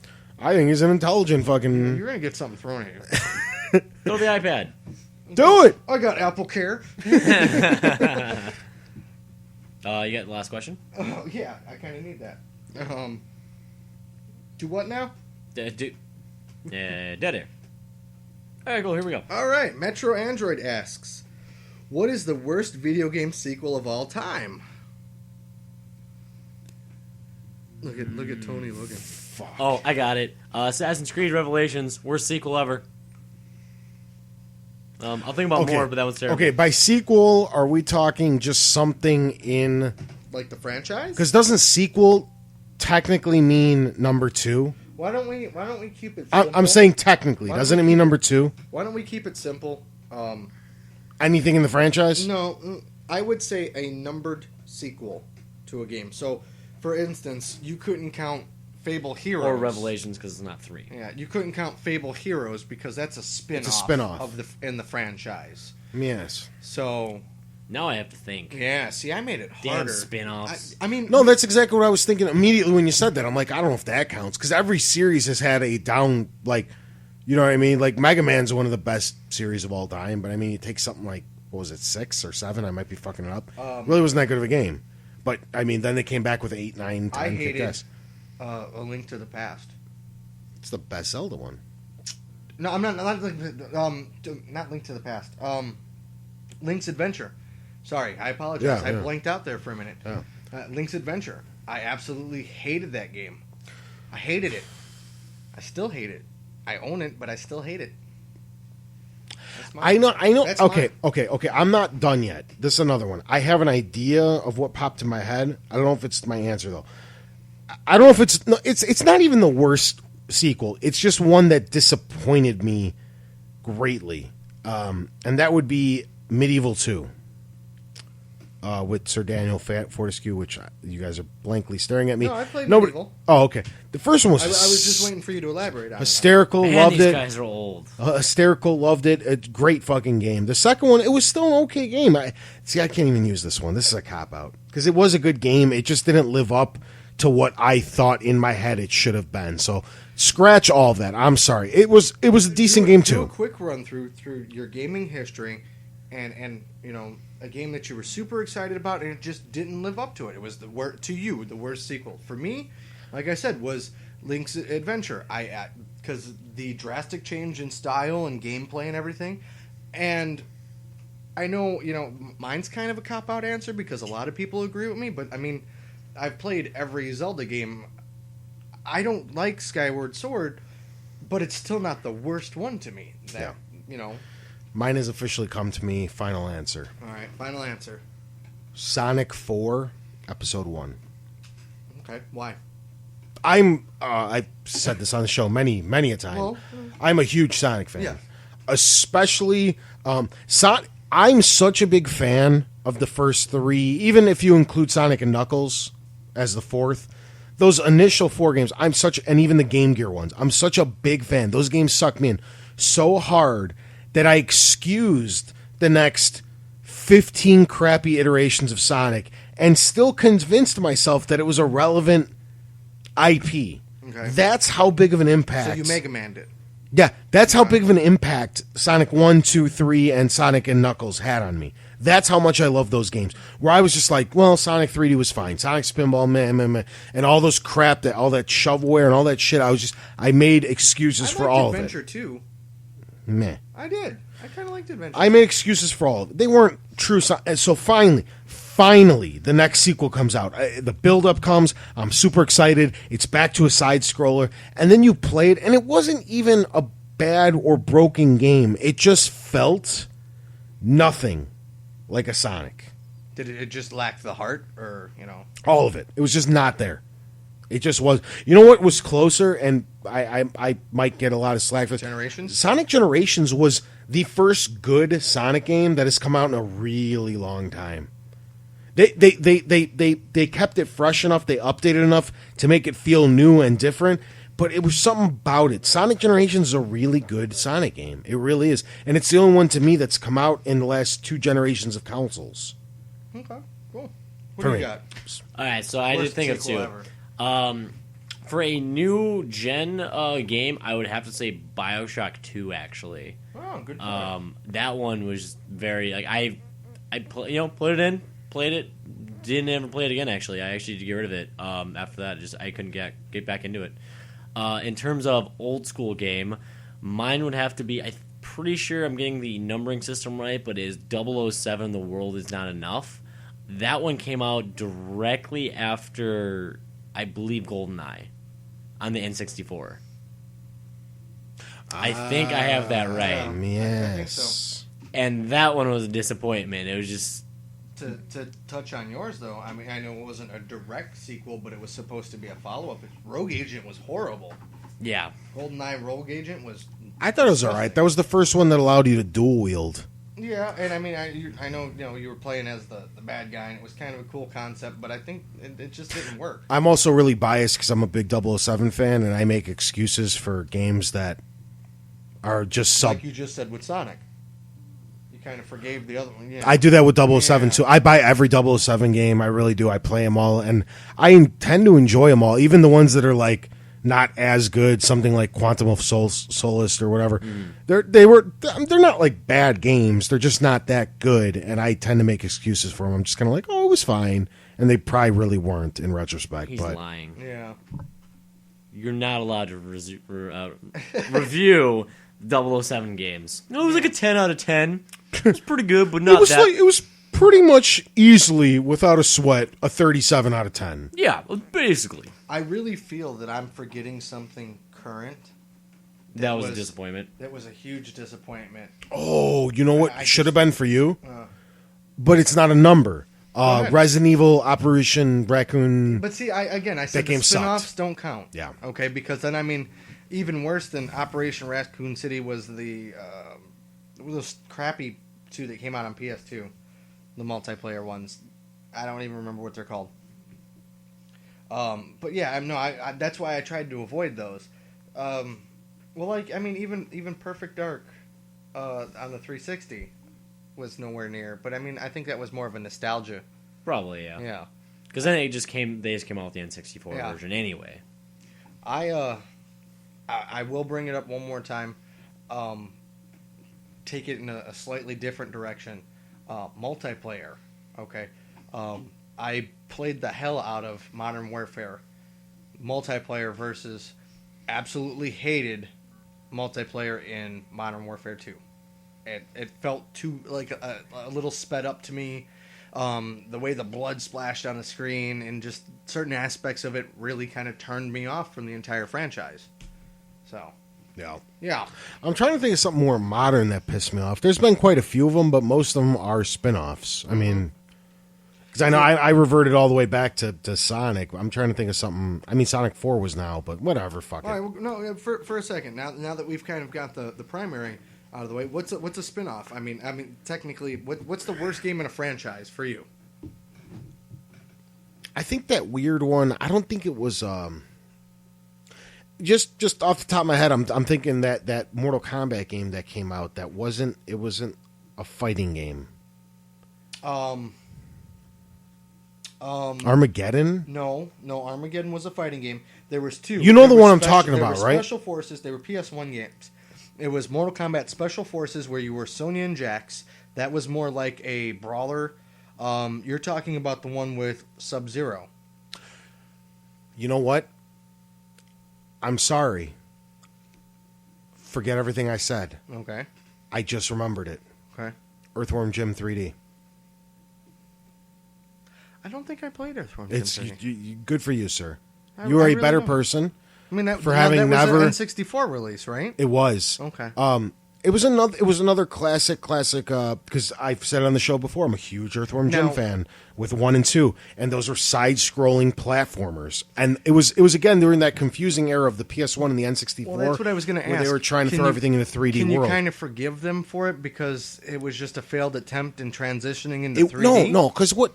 I think he's an intelligent fucking. You're gonna get something thrown at you. Throw the iPad. Do it. I got Apple Care. You got the last question? Oh yeah, I kind of need that. Do what now? Dead air. All right, cool. Here we go. All right, Metro Android asks, "What is the worst video game sequel of all time?" Look at Tony looking. Oh, I got it. Assassin's Creed Revelations, worst sequel ever. I'll think about more, but that one's terrible. Okay, by sequel, are we talking just something in? Like the franchise? Because doesn't sequel technically mean number 2? Why don't we keep it simple? I'm saying technically. Why don't Doesn't we it mean number 2? Why don't we keep it simple? Anything in the franchise? No, I would say a numbered sequel to a game. So, for instance, you couldn't count Fable Heroes. Or Revelations, because it's not 3. Yeah, you couldn't count Fable Heroes because that's a spin-off, It's a spin-off. of in the franchise. Yes. So, Now I have to think. yeah, see, I made it Damn harder. spin-offs. I mean, No, that's exactly what I was thinking immediately when you said that. I'm like, I don't know if that counts because every series has had a down, like, you know what I mean? Like Mega Man's one of the best series of all time, but I mean, you take something like, what was it, 6 or 7? I might be fucking it up. Really wasn't that good of a game. But I mean, then they came back with 8, 9, 10. I hated kick-ass. A Link to the Past. It's the best Zelda one. No, I'm not not Link to the Past. Link's Adventure. Sorry, I apologize. Yeah, I yeah. blanked out there for a minute. Yeah. Link's Adventure. I absolutely hated that game. I hated it. I still hate it. I own it, but I still hate it. That's mine. I know. That's Okay, mine. okay. I'm not done yet. This is another one. I have an idea of what popped in my head. I don't know if it's my answer though. I don't know if it's no, it's not even the worst sequel. It's just one that disappointed me greatly, and that would be Medieval 2. with Sir Daniel Fortescue, which you guys are blankly staring at me. No, I played Medieval. Oh, okay. The first one was I was just waiting for you to elaborate on it. hysterical. Man, loved these it. guys are old. Hysterical, loved it. A great fucking game. The second one, it was still an okay game. I can't even use this one. This is a cop out because it was a good game. It just didn't live up to what I thought in my head it should have been. So scratch all of that. I'm sorry. It was a decent game Do too. a quick run through your gaming history, and a game that you were super excited about, and it just didn't live up to it. It was the worst sequel. For me, like I said, was Link's Adventure. Because the drastic change in style and gameplay and everything, and I know mine's kind of a cop out answer because a lot of people agree with me. But I mean, I've played every Zelda game. I don't like Skyward Sword, but it's still not the worst one to me. Mine has officially come to me. Final answer. All right, final answer. Sonic 4, Episode 1. Okay, why? I've said this on the show many a time. Well, I'm a huge Sonic fan. Yeah. Especially, I'm such a big fan of the first three, even if you include Sonic and Knuckles as the fourth. Those initial four games, and even the Game Gear ones, I'm such a big fan. Those games sucked me in so hard that I excused the next 15 crappy iterations of Sonic and still convinced myself that it was a relevant IP. Okay. That's how big of an impact. So you Mega Man'd it. Yeah, that's how big of an impact Sonic 1, 2, 3, and Sonic and Knuckles had on me. That's how much I love those games. Where I was just like, well, Sonic 3D was fine. Sonic Spinball, meh, and all those crap, all that shovelware and all that shit, I made excuses for all Adventure of it. too. Meh. I did. I kind of liked Adventure. I made excuses for all of it. They weren't true. So finally, the next sequel comes out. The build-up comes. I'm super excited. It's back to a side-scroller. And then you play it, and it wasn't even a bad or broken game. It just felt nothing like a Sonic. Did it just lack the heart, or All of it. It was just not there. It just was. You know what was closer, and I might get a lot of slack for this. Generations? Sonic Generations was the first good Sonic game that has come out in a really long time. They kept it fresh enough, they updated enough to make it feel new and different, but it was something about it. Sonic Generations is a really good Sonic game. It really is. And it's the only one to me that's come out in the last 2 generations of consoles. Okay, cool. What For do me. you got? All right, so I did Worst think of sequel two. ever. For a new gen game, I would have to say BioShock 2. Actually, Oh, good. Point. that one was very like I put it in, played it, didn't ever play it again. Actually, I actually did get rid of it. After that, I couldn't get back into it. In terms of old school game, mine would have to be. I'm pretty sure I'm getting the numbering system right, but it is 007. The World Is Not Enough. That one came out directly after, I believe, GoldenEye on the N64. I think I have that right. Yes. I think so. And that one was a disappointment. It was just... To touch on yours, though, I mean, I know it wasn't a direct sequel, but it was supposed to be a follow-up. Rogue Agent was horrible. Yeah. GoldenEye Rogue Agent was... I thought it was all right. That was the first one that allowed you to dual wield. Yeah, and I mean, I know you were playing as the bad guy, and it was kind of a cool concept, but I think it just didn't work. I'm also really biased because I'm a big 007 fan, and I make excuses for games that are just sub. Like you just said with Sonic. You kind of forgave the other one. Yeah. I do that with 007 Yeah. too. I buy every 007 game. I really do. I play them all, and I intend to enjoy them all, even the ones that are like not as good. Something like Quantum of Solace or whatever. They're not like bad games. They're just not that good, and I tend to make excuses for them. I'm just kind of like, oh, it was fine, and they probably really weren't in retrospect. He's but lying. Yeah. You're not allowed to review 007 games. No, it was like a 10 out of 10. It's pretty good, but not that. it was pretty much easily, without a sweat, a 37 out of 10. Yeah, basically. I really feel that I'm forgetting something current. That was a disappointment. That was a huge disappointment. Oh, you know what I should have been for you? Uh. But it's not a number. ahead. Resident Evil Operation Raccoon. But see, I said That the game spin-offs sucked. don't count. Yeah. Okay, because then, I mean, even worse than Operation Raccoon City was those crappy 2 that came out on PS2. The multiplayer ones. I don't even remember what they're called. But yeah, I that's why I tried to avoid those. Well, like I mean, even Perfect Dark on the 360 was nowhere near. But I mean, I think that was more of a nostalgia. Probably, yeah. Yeah. Because then they just came out with the N64 Yeah. version anyway. I will bring it up one more time. Take it in a slightly different direction. Multiplayer. Okay. I played the hell out of Modern Warfare multiplayer versus absolutely hated multiplayer in Modern Warfare 2. It felt too like a little sped up to me. The way the blood splashed on the screen and just certain aspects of it really kind of turned me off from the entire franchise. So, yeah. I'm trying to think of something more modern that pissed me off. There's been quite a few of them, but most of them are spin-offs. I mean, because I know I reverted all the way back to Sonic. I'm trying to think of something. I mean, Sonic 4 was now, but whatever, fuck it. All right, well, no, for a second. Now that we've kind of got the primary out of the way, what's a spin-off? I mean, technically, what's the worst game in a franchise for you? I think that weird one. I don't think it was. Just off the top of my head, I'm thinking that Mortal Kombat game that came out that wasn't a fighting game. Armageddon? No, Armageddon was a fighting game. There was two. You know There the were one I'm talking there about, were right? Special Forces. They were PS1 games. It was Mortal Kombat Special Forces, where you were Sonya and Jax. That was more like a brawler. You're talking about the one with Sub-Zero. You know what? I'm sorry. Forget everything I said. Okay. I just remembered it. Okay. Earthworm Jim 3D. I don't think I played Earthworm Jim It's 3D. good for you, sir. I You are a really better don't. person. I mean, that, for that having was never- an N64 release, right? It was. Okay. It was another classic because I've said it on the show before, I'm a huge Earthworm Jim Now- fan with 1 and 2, and those were side-scrolling platformers. And it was again during that confusing era of the PS1 and the N64. Well, that's what I was going to ask. Where they were trying to Can throw you- everything in the 3D Can world. you kind of forgive them for it because it was just a failed attempt in transitioning into 3D? No, because what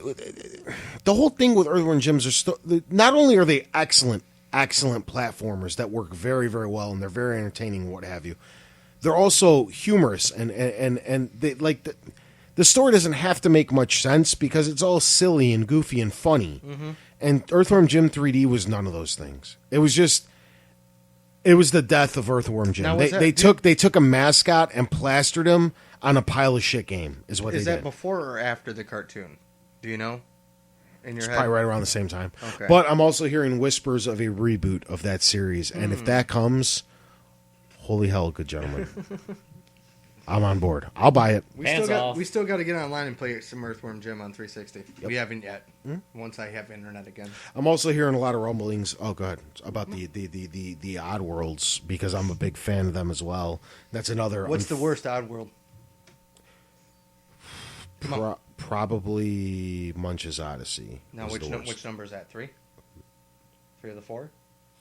the whole thing with Earthworm Jims are not only are they excellent platformers that work very, very well and they're very entertaining, what have you. They're also humorous and they like the story doesn't have to make much sense because it's all silly and goofy and funny. Mm-hmm. And Earthworm Jim 3D was none of those things. It was the death of Earthworm Jim. Now, They took a mascot and plastered him on a pile of shit game. Is what Is they that did. before or after the cartoon? Do you know? In your It's head? probably right around the same time. Okay. But I'm also hearing whispers of a reboot of that series, and if that comes, holy hell, good gentlemen, I'm on board. I'll buy it. Hands off. We still got to get online and play some Earthworm Jim on 360. We haven't yet. Once I have internet again. I'm also hearing a lot of rumblings. Oh, God, about the Odd Worlds because I'm a big fan of them as well. That's another. What's the worst Oddworld? Probably Munch's Odyssey. Now, was which the worst. which number is that? 3? 3 of the 4?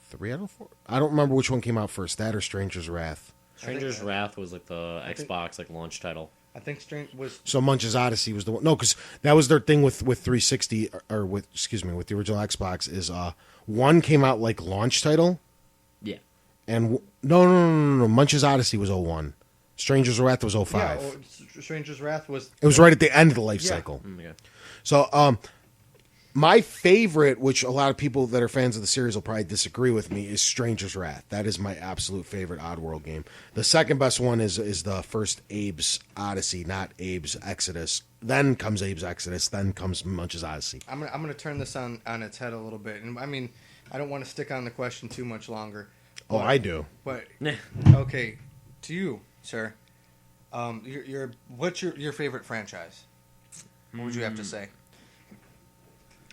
3 out of 4? I don't remember which one came out first. That or Stranger's Wrath. Stranger's Wrath was like the Xbox launch title. I think Strange was. So Munch's Odyssey was the one. No, because that was their thing with 360 or with the original Xbox is 1 came out like launch title, Yeah. and no. Munch's Odyssey was 01. Stranger's Wrath was 05. Yeah, Stranger's Wrath was. It was right at the end of the life Yeah. cycle. Yeah. So my favorite, which a lot of people that are fans of the series will probably disagree with me, is Stranger's Wrath. That is my absolute favorite Oddworld game. The second best one is the first Abe's Odyssey, not Abe's Exodus. Then comes Abe's Exodus. Then comes Munch's Odyssey. I'm gonna turn this on its head a little bit, and I mean, I don't want to stick on the question too much longer. Oh, I do. But Nah. okay, to you, sir, what's your favorite franchise? What would you have to say?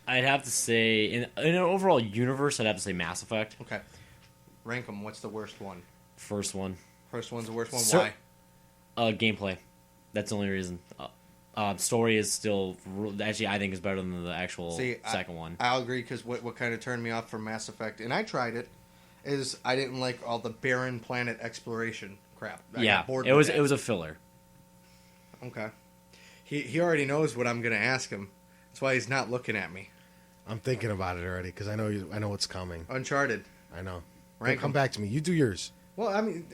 I'd have to say, in an overall universe, I'd have to say Mass Effect. Okay, rank them. What's the worst one? First one. First one's the worst one. Sir- Why? Gameplay. That's the only reason. Story is still, actually, I think is better than the actual second one. I'll agree because what kind of turned me off from Mass Effect, and I tried it, is I didn't like all the barren planet exploration crap. I Yeah, got bored it with was that. it was a filler. Okay. He already knows what I'm going to ask him. That's why he's not looking at me. I'm thinking about it already because I know what's coming. Uncharted. I know. Rank Come 'em. back to me. You do yours. Well, I mean,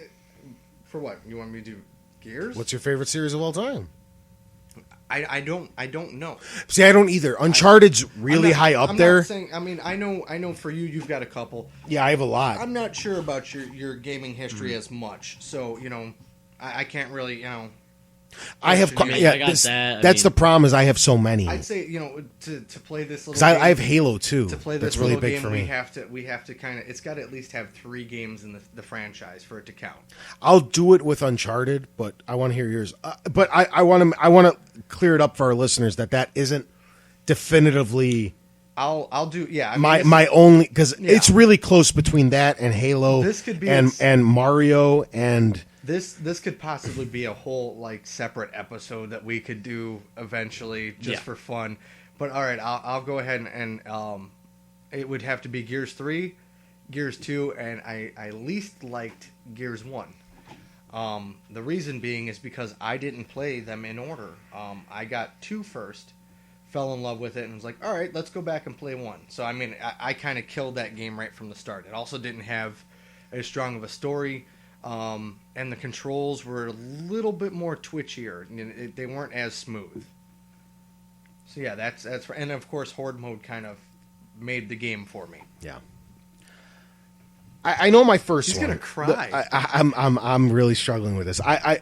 for what? You want me to do Gears? What's your favorite series of all time? I don't know. See, I don't either. Uncharted's really high up I'm there. Not saying, I mean, I know for you've got a couple. Yeah, I have a lot. I'm not sure about your gaming history as much, so I can't really I have. I mean, Yeah, I got that. I that's mean- the problem. Is I have so many. I'd say to play this little Because game, I have Halo too. to play this That's really little big game, for me. we have to kind of, it's got to at least have 3 games in the franchise for it to count. I'll do it with Uncharted, but I want to hear yours. But I want to clear it up for our listeners that isn't definitively I'll do, yeah. I mean, my only, because Yeah. it's really close between that and Halo. This could be and Mario and This could possibly be a whole separate episode that we could do eventually just Yeah. for fun. But all right, I'll go ahead and it would have to be Gears 3, Gears 2, and I least liked Gears 1. The reason being is because I didn't play them in order. I got 2 first, fell in love with it, and was like, all right, let's go back and play 1. So I mean, I kind of killed that game right from the start. It also didn't have as strong of a story. And the controls were a little bit more twitchier. They weren't as smooth. So yeah, that's and of course Horde mode kind of made the game for me. yeah. I know my first He's one. gonna cry. I'm really struggling with this.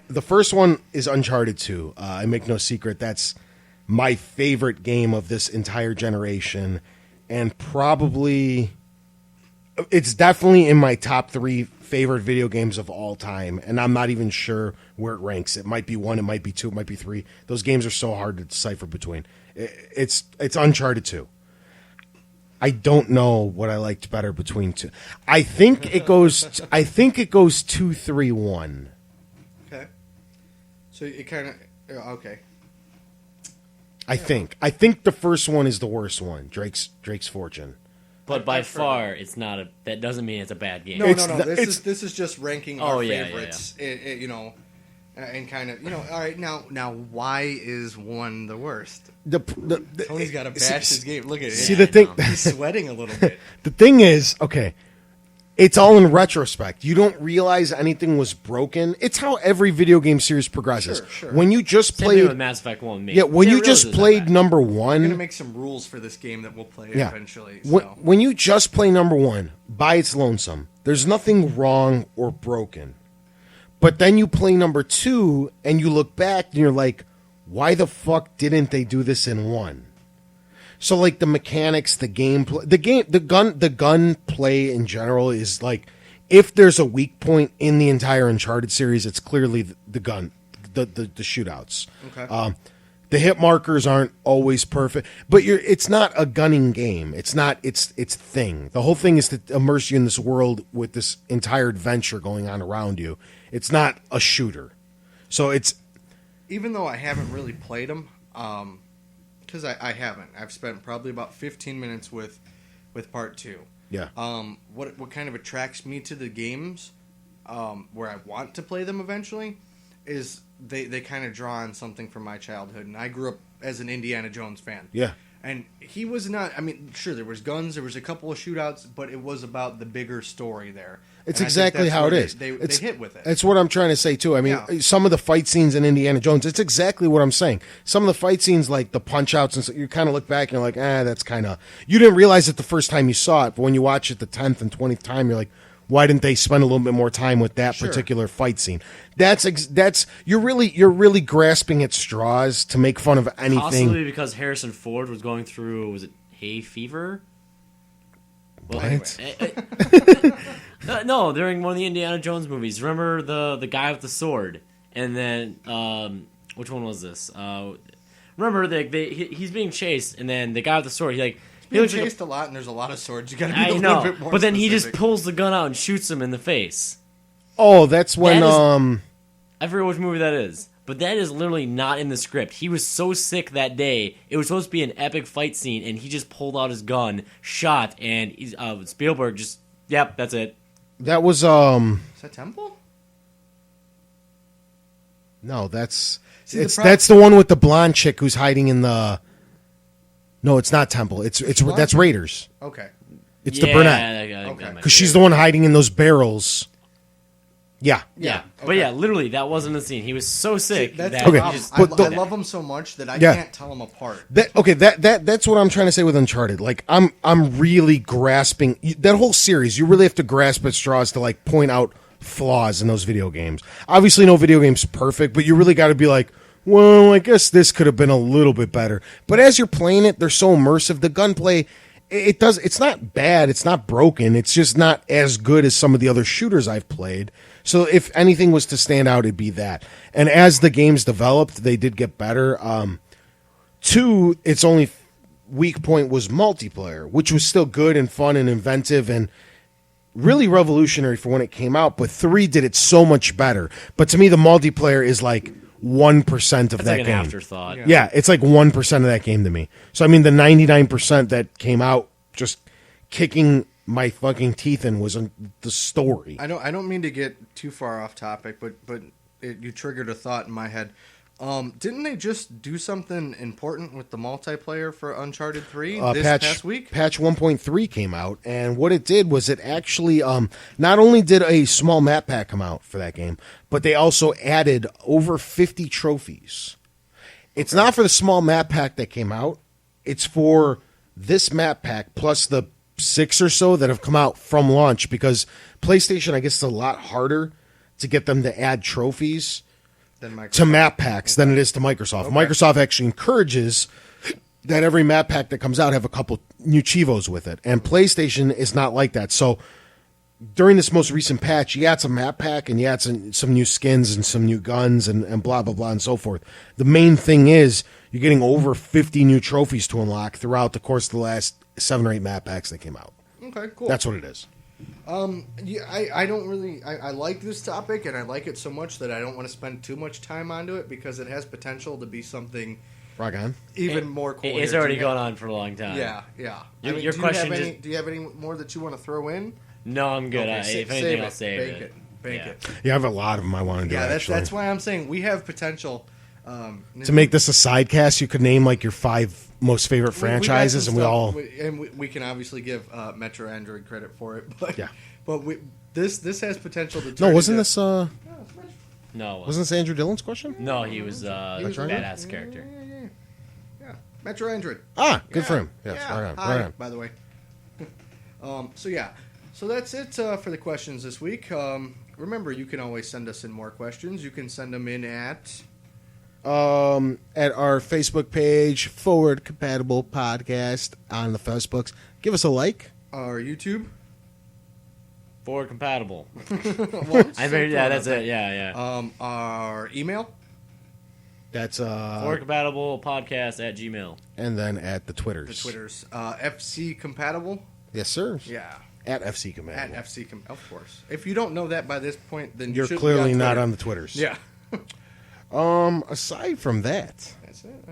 The first one is Uncharted 2. I make no secret that's my favorite game of this entire generation, and probably it's definitely in my top 3 favorite video games of all time. And I'm not even sure where it ranks. It might be 1, it might be 2, it might be 3. Those games are so hard to decipher between. It's Uncharted 2. I don't know what I liked better between 2. I think it goes 2, 3, 1. Okay. So it kind of okay. I think the first one is the worst one. Drake's Fortune. But by I've heard far, it's not a. That doesn't mean it's a bad game. No, It's no. the- This is just ranking Oh, our yeah, favorites. And kind of all right now why is 1 the worst? Tony's got to bash his game. Look at it. See Yeah, the I thing. know. He's sweating a little bit. The thing is, okay, it's all in retrospect. You don't realize anything was broken. It's how every video game series progresses. Sure. When you just Same thing with played, Mass Effect 1. yeah, when you just played number I'm gonna 1, make some rules for this game that we'll play yeah, eventually. when, So. when you just play number 1 by its lonesome, there's nothing wrong or broken. But then you play number 2 and you look back and you're like, why the fuck didn't they do this in 1? So like the mechanics, the gameplay, the gun play in general is like, if there's a weak point in the entire Uncharted series, it's clearly the gun, the shootouts. Okay. The hit markers aren't always perfect, but it's not a gunning game. It's not its thing. The whole thing is to immerse you in this world with this entire adventure going on around you. It's not a shooter. So it's Even though I haven't really played them, because I haven't. I've spent probably about 15 minutes with part 2. yeah. What kind of attracts me to the games, where I want to play them eventually, is they kind of draw on something from my childhood, and I grew up as an Indiana Jones fan. Yeah. And he was not. I mean, sure, there was guns, there was a couple of shootouts, but it was about the bigger story there. It's And I think exactly that's how where it is. They It's- hit with it. That's what I'm trying to say too. I mean, Yeah. some of the fight scenes in Indiana Jones, it's exactly what I'm saying. Some of the fight scenes, like the punch outs, and so, you kind of look back and you're like, that's kind of. You didn't realize it the first time you saw it, but when you watch it the 10th and 20th time, you're like, why didn't they spend a little bit more time with that Sure. particular fight scene? That's you're really grasping at straws to make fun of anything. Possibly because Harrison Ford was going through, was it hay fever? Well, What? no, during one of the Indiana Jones movies. Remember the guy with the sword? And then, which one was this? Remember, he's being chased, and then the guy with the sword, he Being looks like chased a lot, and there's a lot of swords. You got to be I a little know, bit more but then he just specific. pulls the gun out and shoots him in the face. Oh, that's when That is- I forget which movie that is, but that is literally not in the script. He was so sick that day. It was supposed to be an epic fight scene, and he just pulled out his gun, shot, and Spielberg just, yep, that's it. that was Is that Temple? no, that's See, the it's problem- that's the one with the blonde chick who's hiding in the. No, it's not Temple. It's that's Raiders. Okay. It's the brunette Okay. because she's the one hiding in those barrels. Yeah. Yeah. Okay. But yeah, literally, that wasn't the scene. He was so sick That's that the Okay. problem. But I love them so much that I Yeah. can't tell them apart. That's what I'm trying to say with Uncharted. Like I'm really grasping that whole series. You really have to grasp at straws to like point out flaws in those video games. Obviously, no video game's perfect, but you really got to be like, well, I guess this could have been a little bit better. But as you're playing it, they're so immersive. The gunplay, it's not bad. It's not broken. It's just not as good as some of the other shooters I've played. So if anything was to stand out, it'd be that. And as the games developed, they did get better. Two, its only weak point was multiplayer, which was still good and fun and inventive and really revolutionary for when it came out. But 3 did it so much better. But to me, the multiplayer is like 1% of it's that like an game. afterthought. Yeah, it's like 1% of that game to me. So I mean, the 99% that came out just kicking my fucking teeth in was the story. I don't mean to get too far off topic, but you triggered a thought in my head. Didn't they just do something important with the multiplayer for Uncharted 3 this past week? Patch 1.3 came out, and what it did was it actually not only did a small map pack come out for that game, but they also added over 50 trophies. It's not for the small map pack that came out. It's for this map pack plus the 6 or so that have come out from launch, because PlayStation, I guess, is a lot harder to get them to add trophies to map packs than it is to Microsoft. Okay. Microsoft actually encourages that every map pack that comes out have a couple new Chivos with it, and PlayStation is not like that. So during this most recent patch, you add some map pack and you add some new skins and some new guns and blah, blah, blah, and so forth. The main thing is you're getting over 50 new trophies to unlock throughout the course of the last 7 or 8 map packs that came out. Okay, cool. That's what it is. I don't really... I like this topic, and I like it so much that I don't want to spend too much time onto it, because it has potential to be something Rock on. even more cool. It's already gone on for a long time. Yeah. Your question do you have any more that you want to throw in? No, I'm good. Okay, If anything, I'll save Bake it. it. Bake it. Yeah, I have a lot of them I want to do, Yeah, actually. that's why I'm saying we have potential. To make this a sidecast, you could name like your 5 most favorite franchises, and we can obviously give Metro Android credit for it, but Yeah. but this has potential to turn No, wasn't into- this No, wasn't this Andrew Dillon's question? no, he was a was badass character. Yeah, Metro Android. Ah, good Yeah. for him. Yes, Yeah. right on, Hi, right on. by the way. So that's it for the questions this week. Remember, you can always send us in more questions. You can send them in at At our Facebook page, Forward Compatible Podcast on the Facebooks. Give us a like. our YouTube. Forward compatible. Well, I mean, yeah, that's it. Yeah. Our email. That's Forward compatible podcast at Gmail. and then at the The Twitters. Twitters. FC compatible. Yes, sir. Yeah. At FC At Compatible. FC of course. If you don't know that by this point, then You're you should clearly be not Twitter. on the Twitters. Yeah. Aside from that, That's it.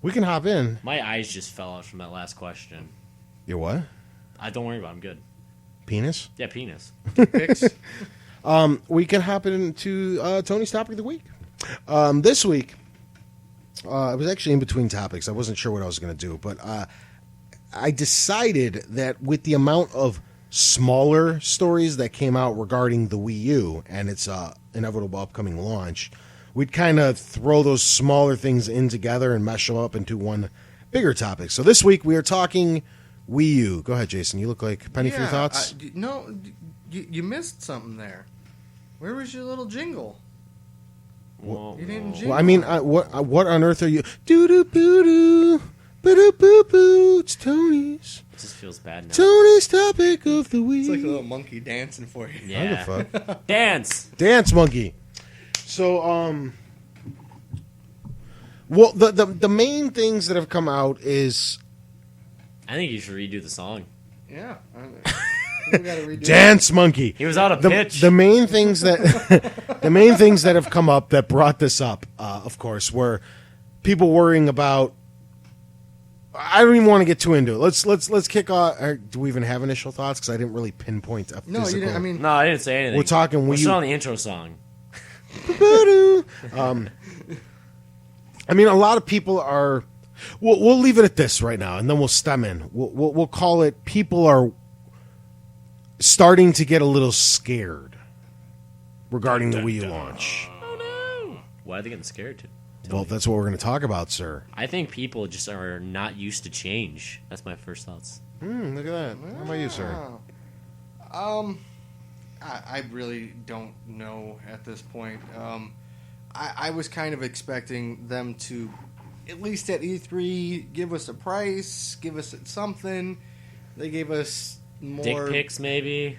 we can hop in. My eyes just fell out from that last question. Your what? Don't worry about it. I'm good. Penis? Yeah, penis. Picks. We can hop into Tony's topic of the week. This week, I was actually in between topics. I wasn't sure what I was going to do, but I decided that with the amount of smaller stories that came out regarding the Wii U and its inevitable upcoming launch, we'd kind of throw those smaller things in together and mesh them up into one bigger topic. So this week we are talking Wii U. Go ahead, Jason. You look like Penny for your thoughts. You missed something there. Where was your little jingle? Whoa, You didn't whoa. jingle. Well, I mean, what on earth are you? Doo doo boo doo, boo doo boo boo. It's Tony's. It just feels bad now. Tony's topic of the week. It's like a little monkey dancing for you. Yeah. What the fuck? Dance. Dance monkey. So, well, the main things that have come out is I think you should redo the song. Yeah. We gotta redo Dance monkey. He was out of The, pitch. the main things that the main things that have come up that brought this up, of course, were people worrying about. I don't even want to get too into it. Let's kick off. Do we even have initial thoughts? Because I didn't really pinpoint a No, you physical. didn't. I mean, No, I didn't say anything. We're talking Wii We're U. still on the intro song. I mean, a lot of people are. We'll leave it at this right now, and then we'll stem in. We'll call it people are starting to get a little scared regarding the Wii U launch. Oh no! Why are they getting scared? Well, that's what we're going to talk about, sir. I think people just are not used to change. That's my first thoughts. Look at that. How about you, sir? I really don't know at this point. I was kind of expecting them to, at least at E3, give us a price, give us something. They gave us more Dick pics, maybe.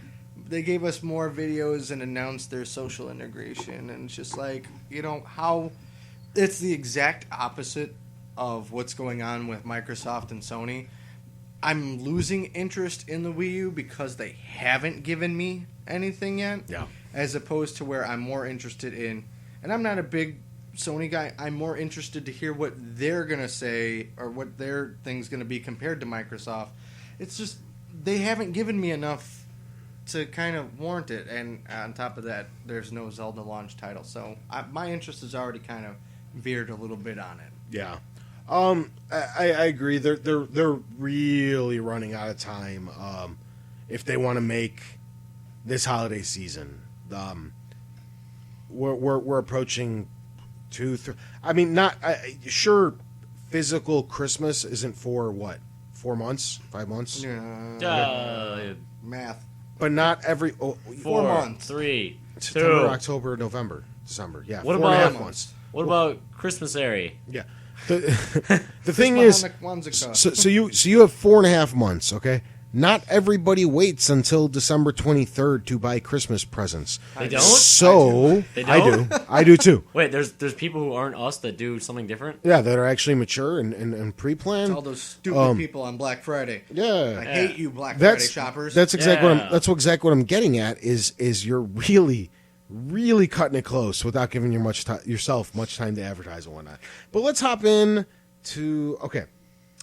They gave us more videos and announced their social integration, and it's just like, how it's the exact opposite of what's going on with Microsoft and Sony. I'm losing interest in the Wii U because they haven't given me anything yet. Yeah. As opposed to where I'm more interested in, and I'm not a big Sony guy, I'm more interested to hear what they're going to say or what their thing's going to be compared to Microsoft. It's just, they haven't given me enough to kind of warrant it, and on top of that, there's no Zelda launch title, so my interest is already kind of veered a little bit on it. Yeah. I agree. They're really running out of time. If they want to make this holiday season, we're approaching 2-3. I mean, not sure. Physical Christmas isn't for what? 4 months? 5 months? Math. But not every 4 months. 3, September, 2. October, November, December. Yeah. What 4.5 about months? What about Christmas area? Yeah. The thing is, so you have 4.5 months, okay? Not everybody waits until December 23rd to buy Christmas presents. They don't? So They don't? I do too. Wait, there's people who aren't us that do something different? Yeah, that are actually mature and pre-planned. It's all those stupid people on Black Friday. Yeah. I hate you, Black Friday shoppers. That's exactly Yeah. exactly what I'm getting at. Is you're really cutting it close without giving yourself much time to advertise and whatnot. But let's hop in to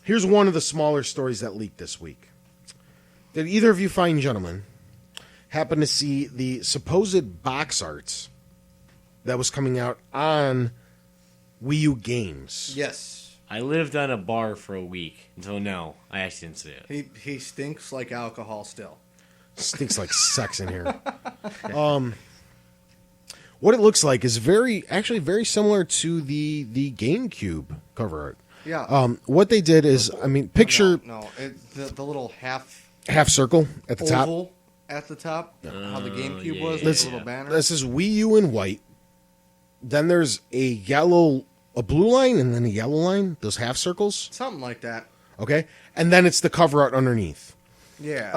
here's one of the smaller stories that leaked this week. Did either of you fine gentlemen happen to see the supposed box art that was coming out on Wii U games? Yes. I lived on a bar for a week until no, I actually didn't see it. He stinks like alcohol still. Stinks like sex in here. What it looks like is very similar to the GameCube cover art. Yeah. What they did is, picture No, the little half circle at the top. oval at the top, how the GameCube was, yeah, with yeah. the little banner. This is Wii U in white. Then there's a blue line, and then a yellow line. Those half circles. Something like that. Okay, and then it's the cover art underneath. Yeah.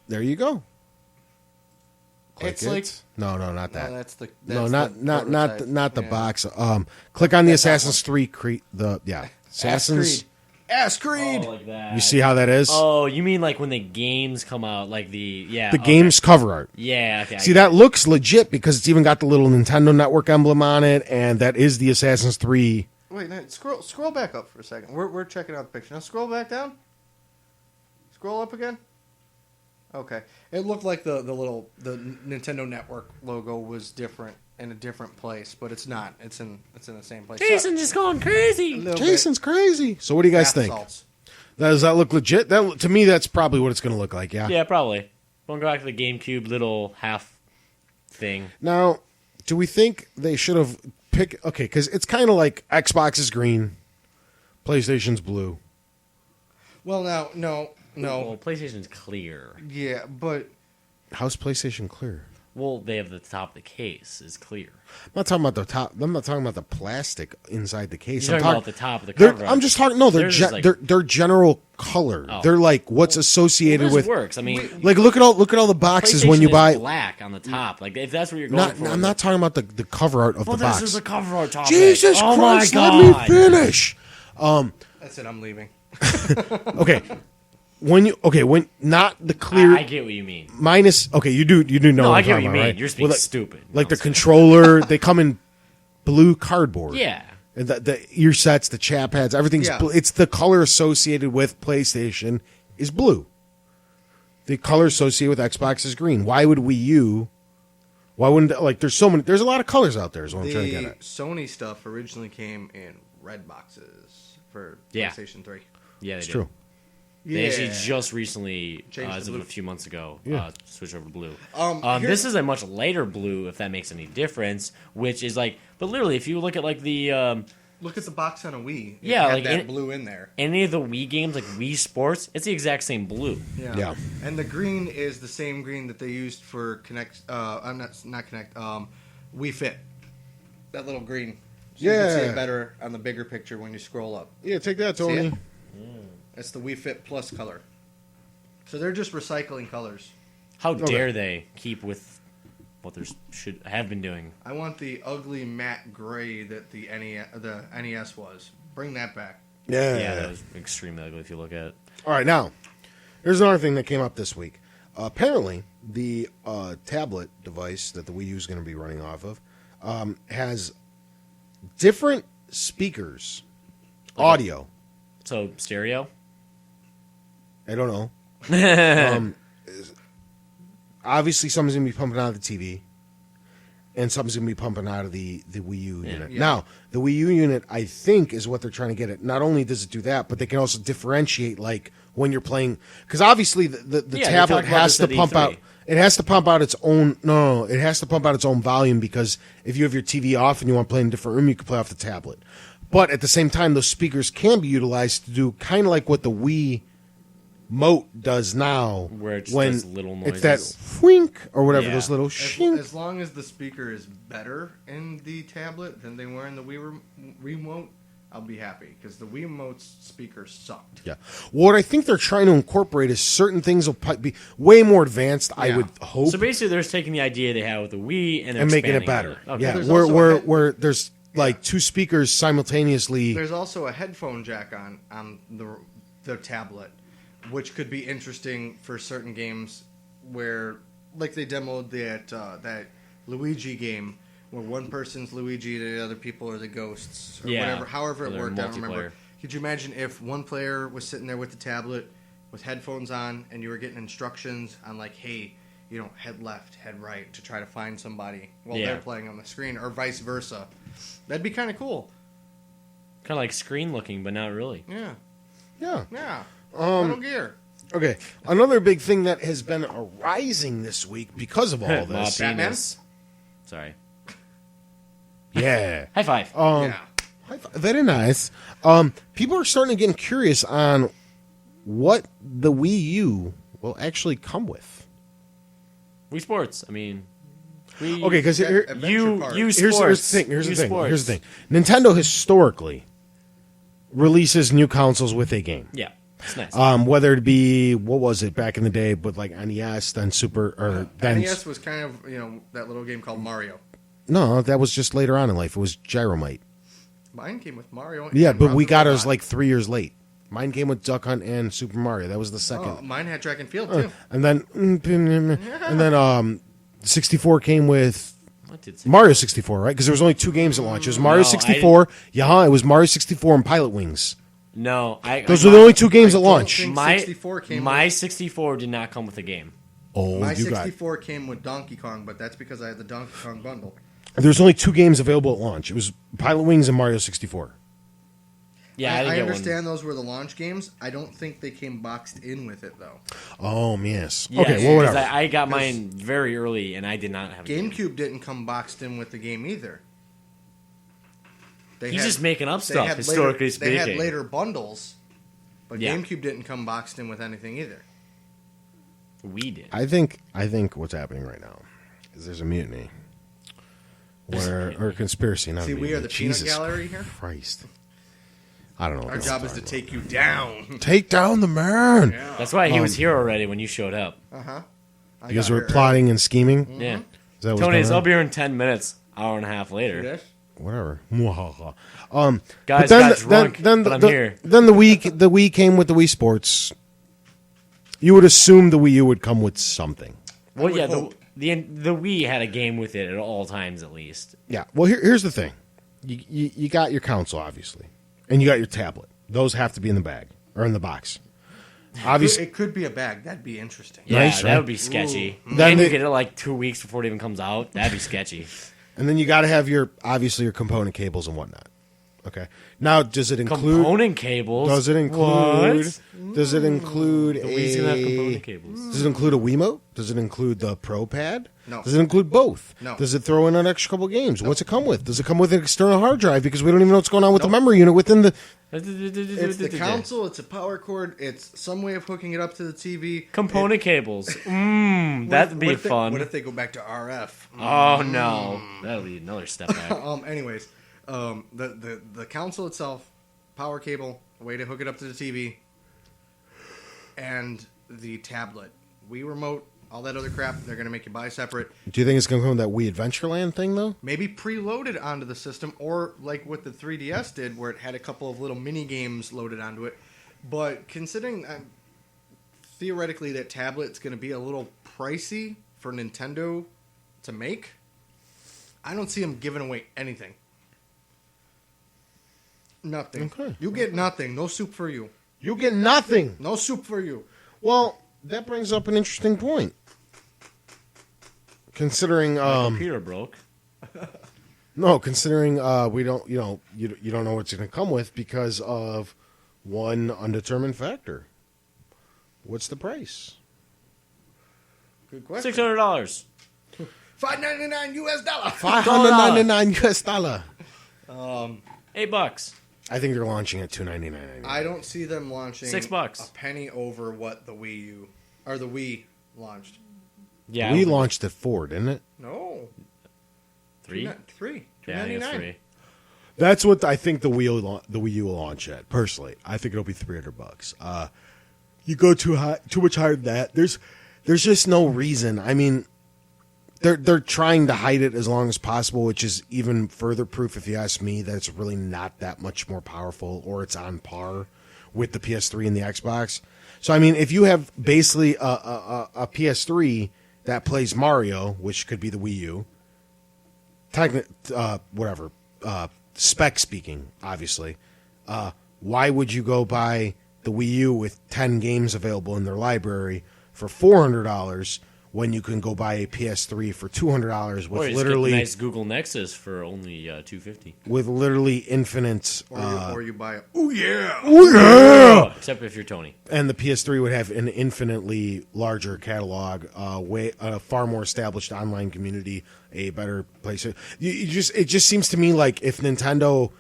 There you go. Click It's it. like- no, not that. No, that's the No, that's not the yeah. box. Click on the That's that Assassin's 3 Assassin's. Ass Creed. Oh, like that. You see how that is? Oh, you mean like when the games come out, like the game's cover art. Yeah, okay. See, that looks legit because it's even got the little Nintendo Network emblem on it, and that is the Assassin's 3. Wait, no, scroll back up for a second. We're checking out the picture. Now scroll back down. Scroll up again. Okay. It looked like the Nintendo Network logo was different in a different place, but it's not. It's in the same place. Jason's just going crazy. Jason's crazy. So what do you guys think? Does that look legit? To me, that's probably what it's going to look like, yeah? Yeah, probably. We'll go back to the GameCube little half thing. Now, do we think they should have picked... Okay, because it's kind of like Xbox is green, PlayStation's blue. Well, now, no. Well, PlayStation's clear. Yeah, but... How's PlayStation clear? Well, they have the top of the case is clear. I'm not talking about the top. I'm not talking about the plastic inside the case. You're I'm talking about the top of the cover. I'm just talking. No, they're Theirs is like- they're general color. Oh. They're like what's associated Well, with. works. I mean, Like look at all the boxes when PlayStation you is buy. black on the top. Like if that's what you're going for. I'm not talking about the cover art of Well, the this box. is a cover art topic. Jesus oh Christ! my Let God. me finish. That's it, I'm leaving. Okay. When not the clear I get what you mean. minus. Okay, you do know. No, what I I'm get what talking you about, mean. right? You're speaking Well, stupid. Like No, the controller, they come in blue cardboard. Yeah. And the ear sets, the chat pads, everything's Yeah. blue. It's the color associated with PlayStation is blue. The color associated with Xbox is green. Why would Why wouldn't like? There's so many. There's a lot of colors out there. Is what I'm trying to get The at. Sony stuff originally came in red boxes for Yeah. PlayStation 3. Yeah, they It's did. true. They actually just recently, Changed as to of blue. a few months ago, switched over to blue. Here's- This is a much lighter blue, if that makes any difference. Which is like, but literally, if you look at like the Look at the box on a Wii. It Yeah, had like that in- blue in there. any of the Wii games, like Wii Sports, it's the exact same blue. Yeah. And the green is the same green that they used for Connect. I'm not Connect. Wii Fit. That little green. So you can see Yeah. it better on the bigger picture when you scroll up. Yeah, take that, See Tony. it? It's the Wii Fit Plus color. So they're just recycling colors. How dare they keep with what they should have been doing? I want the ugly matte gray that the NES was. Bring that back. Yeah. Yeah, that was extremely ugly if you look at it. All right, now here's another thing that came up this week. Apparently, the tablet device that the Wii U is going to be running off of has different speakers, audio. So stereo. I don't know. Obviously, something's going to be pumping out of the TV, and something's going to be pumping out of the Wii U unit. Yeah. Now, the Wii U unit, I think, is what they're trying to get at. Not only does it do that, but they can also differentiate, like, when you're playing. Because obviously, the Yeah, they tablet talked about has this to at pump E3. out. It has to pump out its own. No, it has to pump out its own volume because if you have your TV off and you want to play in a different room, you can play off the tablet. But at the same time, those speakers can be utilized to do kind of like what the Wii Mote does now, Where it just when does little it's that noises. whink or whatever, Yeah. those little shink. As long as the speaker is better in the tablet than they were in the Wii remote, I'll be happy. Because the Wii remote's speaker sucked. Yeah. What I think they're trying to incorporate is certain things will be way more advanced. I Yeah. would hope, So basically, they're just taking the idea they had with the Wii and, they're and making it expanding better. Okay. Yeah, There's where also where a head- where there's like two speakers simultaneously. There's also a headphone jack on the tablet, which could be interesting for certain games where, like they demoed that Luigi game where one person's Luigi, the other people are the ghosts, or Yeah, whatever. However or it they're worked, I don't remember. multiplayer. Could you imagine if one player was sitting there with the tablet with headphones on, and you were getting instructions on like, hey, head left, head right to try to find somebody while Yeah. they're playing on the screen, or vice versa? That'd be kind of cool. Kind of like screen looking, but not really. Yeah, Yeah. yeah. Metal Gear. Okay. Another big thing that has been arising this week because of all Ma this. Batman? penis. Sorry. Yeah. High five. Yeah. Very nice. People are starting to get curious on what the Wii U will actually come with. Wii Sports. I mean, Wii, Okay, because Adventure you Park. you here's sports. the thing. Here's the You thing. sports. Here's the thing. Nintendo historically releases new consoles with a game. Yeah, it's nice. Whether it be what was it back in the day, but like NES, then Super, or then NES was kind of that little game called Mario. no, that was just later on in life. It was Gyromite. Mine came with Mario. Yeah, and but Rob we the got Robot. ours like 3 years late. Mine came with Duck Hunt and Super Mario. That was the second. Oh, mine had Track and Field too. And then 64 came with What did Mario 64, right? Because there was only 2 games at launch. It was Mario No, 64. Yeah, it was Mario 64 and Pilot Wings. No, Those were the only 2 games I at don't launch. think- my 64 came my with- 64 did not come with a game. Oh, My you got. 64 came with Donkey Kong, but that's because I had the Donkey Kong bundle. There was only 2 games available at launch. It was Pilot Wings and Mario 64. Yeah, I didn't I get understand those were the launch games. I don't think they came boxed in with it though. Oh, yes. one. Okay, Yes, well, 'cause whatever. I got mine very early, and I did not have a game. GameCube didn't come boxed in with the game either. They He's had- just making up they stuff, had historically later, They had speaking. later bundles, but Yeah. GameCube didn't come boxed in with anything either. We did. I think what's happening right now is there's a mutiny. Or a conspiracy, not See, a we mutiny. are the peanut Jesus gallery here. Christ. I don't know. what Our this job is talking to about. take you down. Take down the man. That's why he was here already when you showed up. Because we're plotting and scheming. Yeah. Is that what's Tony, going I'll on? be here in 10 minutes, hour and a half later. Yes. Whatever. Guys But got drunk, but I'm here. Then the Wii came with the Wii Sports. You would assume the Wii U would come with something. Well, would yeah, hope. the Wii had a game with it at all times, at least. Yeah. Well, here's the thing. You got your console, obviously, and you got your tablet. Those have to be in the bag or in the box. Obviously, It could be a bag. That'd be interesting. Yeah, Nice, that right? would be sketchy. Then Then you they- get it like 2 weeks before it even comes out. That'd be sketchy. and then you got to have your component cables and whatnot. Okay. Now, does it include? Component cables. Does it include? What? Does it include The Wii's gonna have component a? cables. Does it include a Wiimote? Does it include the Pro Pad? No. Does it include both? No. Does it throw in an extra couple games? What's it come with? Does it come with an external hard drive? Because we don't even know what's going on with the memory unit within the. It's the console. It's a power cord. It's some way of hooking it up to the TV. Component cables. That'd be fun. What if they go back to RF? Oh no, that'll be another step back. Anyways, the console itself, power cable, a way to hook it up to the TV, and the tablet, Wii remote, all that other crap. They're gonna make you buy separate. Do you think it's going to come with that Wii Adventureland thing though? Maybe preloaded onto the system, or like what the 3DS did, where it had a couple of little mini games loaded onto it. But considering theoretically that tablet's going to be a little pricey for Nintendo to make, I don't see them giving away anything. Nothing. Okay. You get nothing. No soup for you. You get nothing. No soup for you. Well, that brings up an interesting point. Considering, My computer broke. considering we don't, you don't know what it's going to come with because of one undetermined factor. What's the price? Good question. $600. $5.99 US dollar. $599 Um, $8. I think they're launching at $299. I don't see them launching $6. a penny over what the Wii U or the Wii launched. Yeah, We launched at $4, didn't it? No, three. three. Yeah, I think it's $2.99. free. That's what I think the Wii U will launch at. Personally, I think it'll be $300. You go too much higher than that. There's just no reason. I mean, they're trying to hide it as long as possible, which is even further proof, if you ask me, that it's really not that much more powerful, or it's on par with the PS3 and the Xbox. So I mean, if you have basically a PS3 that plays Mario, which could be the Wii U, spec speaking, obviously, why would you go buy the Wii U with 10 games available in their library for $400 when you can go buy a PS3 for $200 Or with you literally get the nice Google Nexus for only $250. with literally infinite Or you buy it. Oh yeah. yeah! Except if you're Tony. And the PS3 would have an infinitely larger catalog, a far more established online community, a better place. It just seems to me like if Nintendo,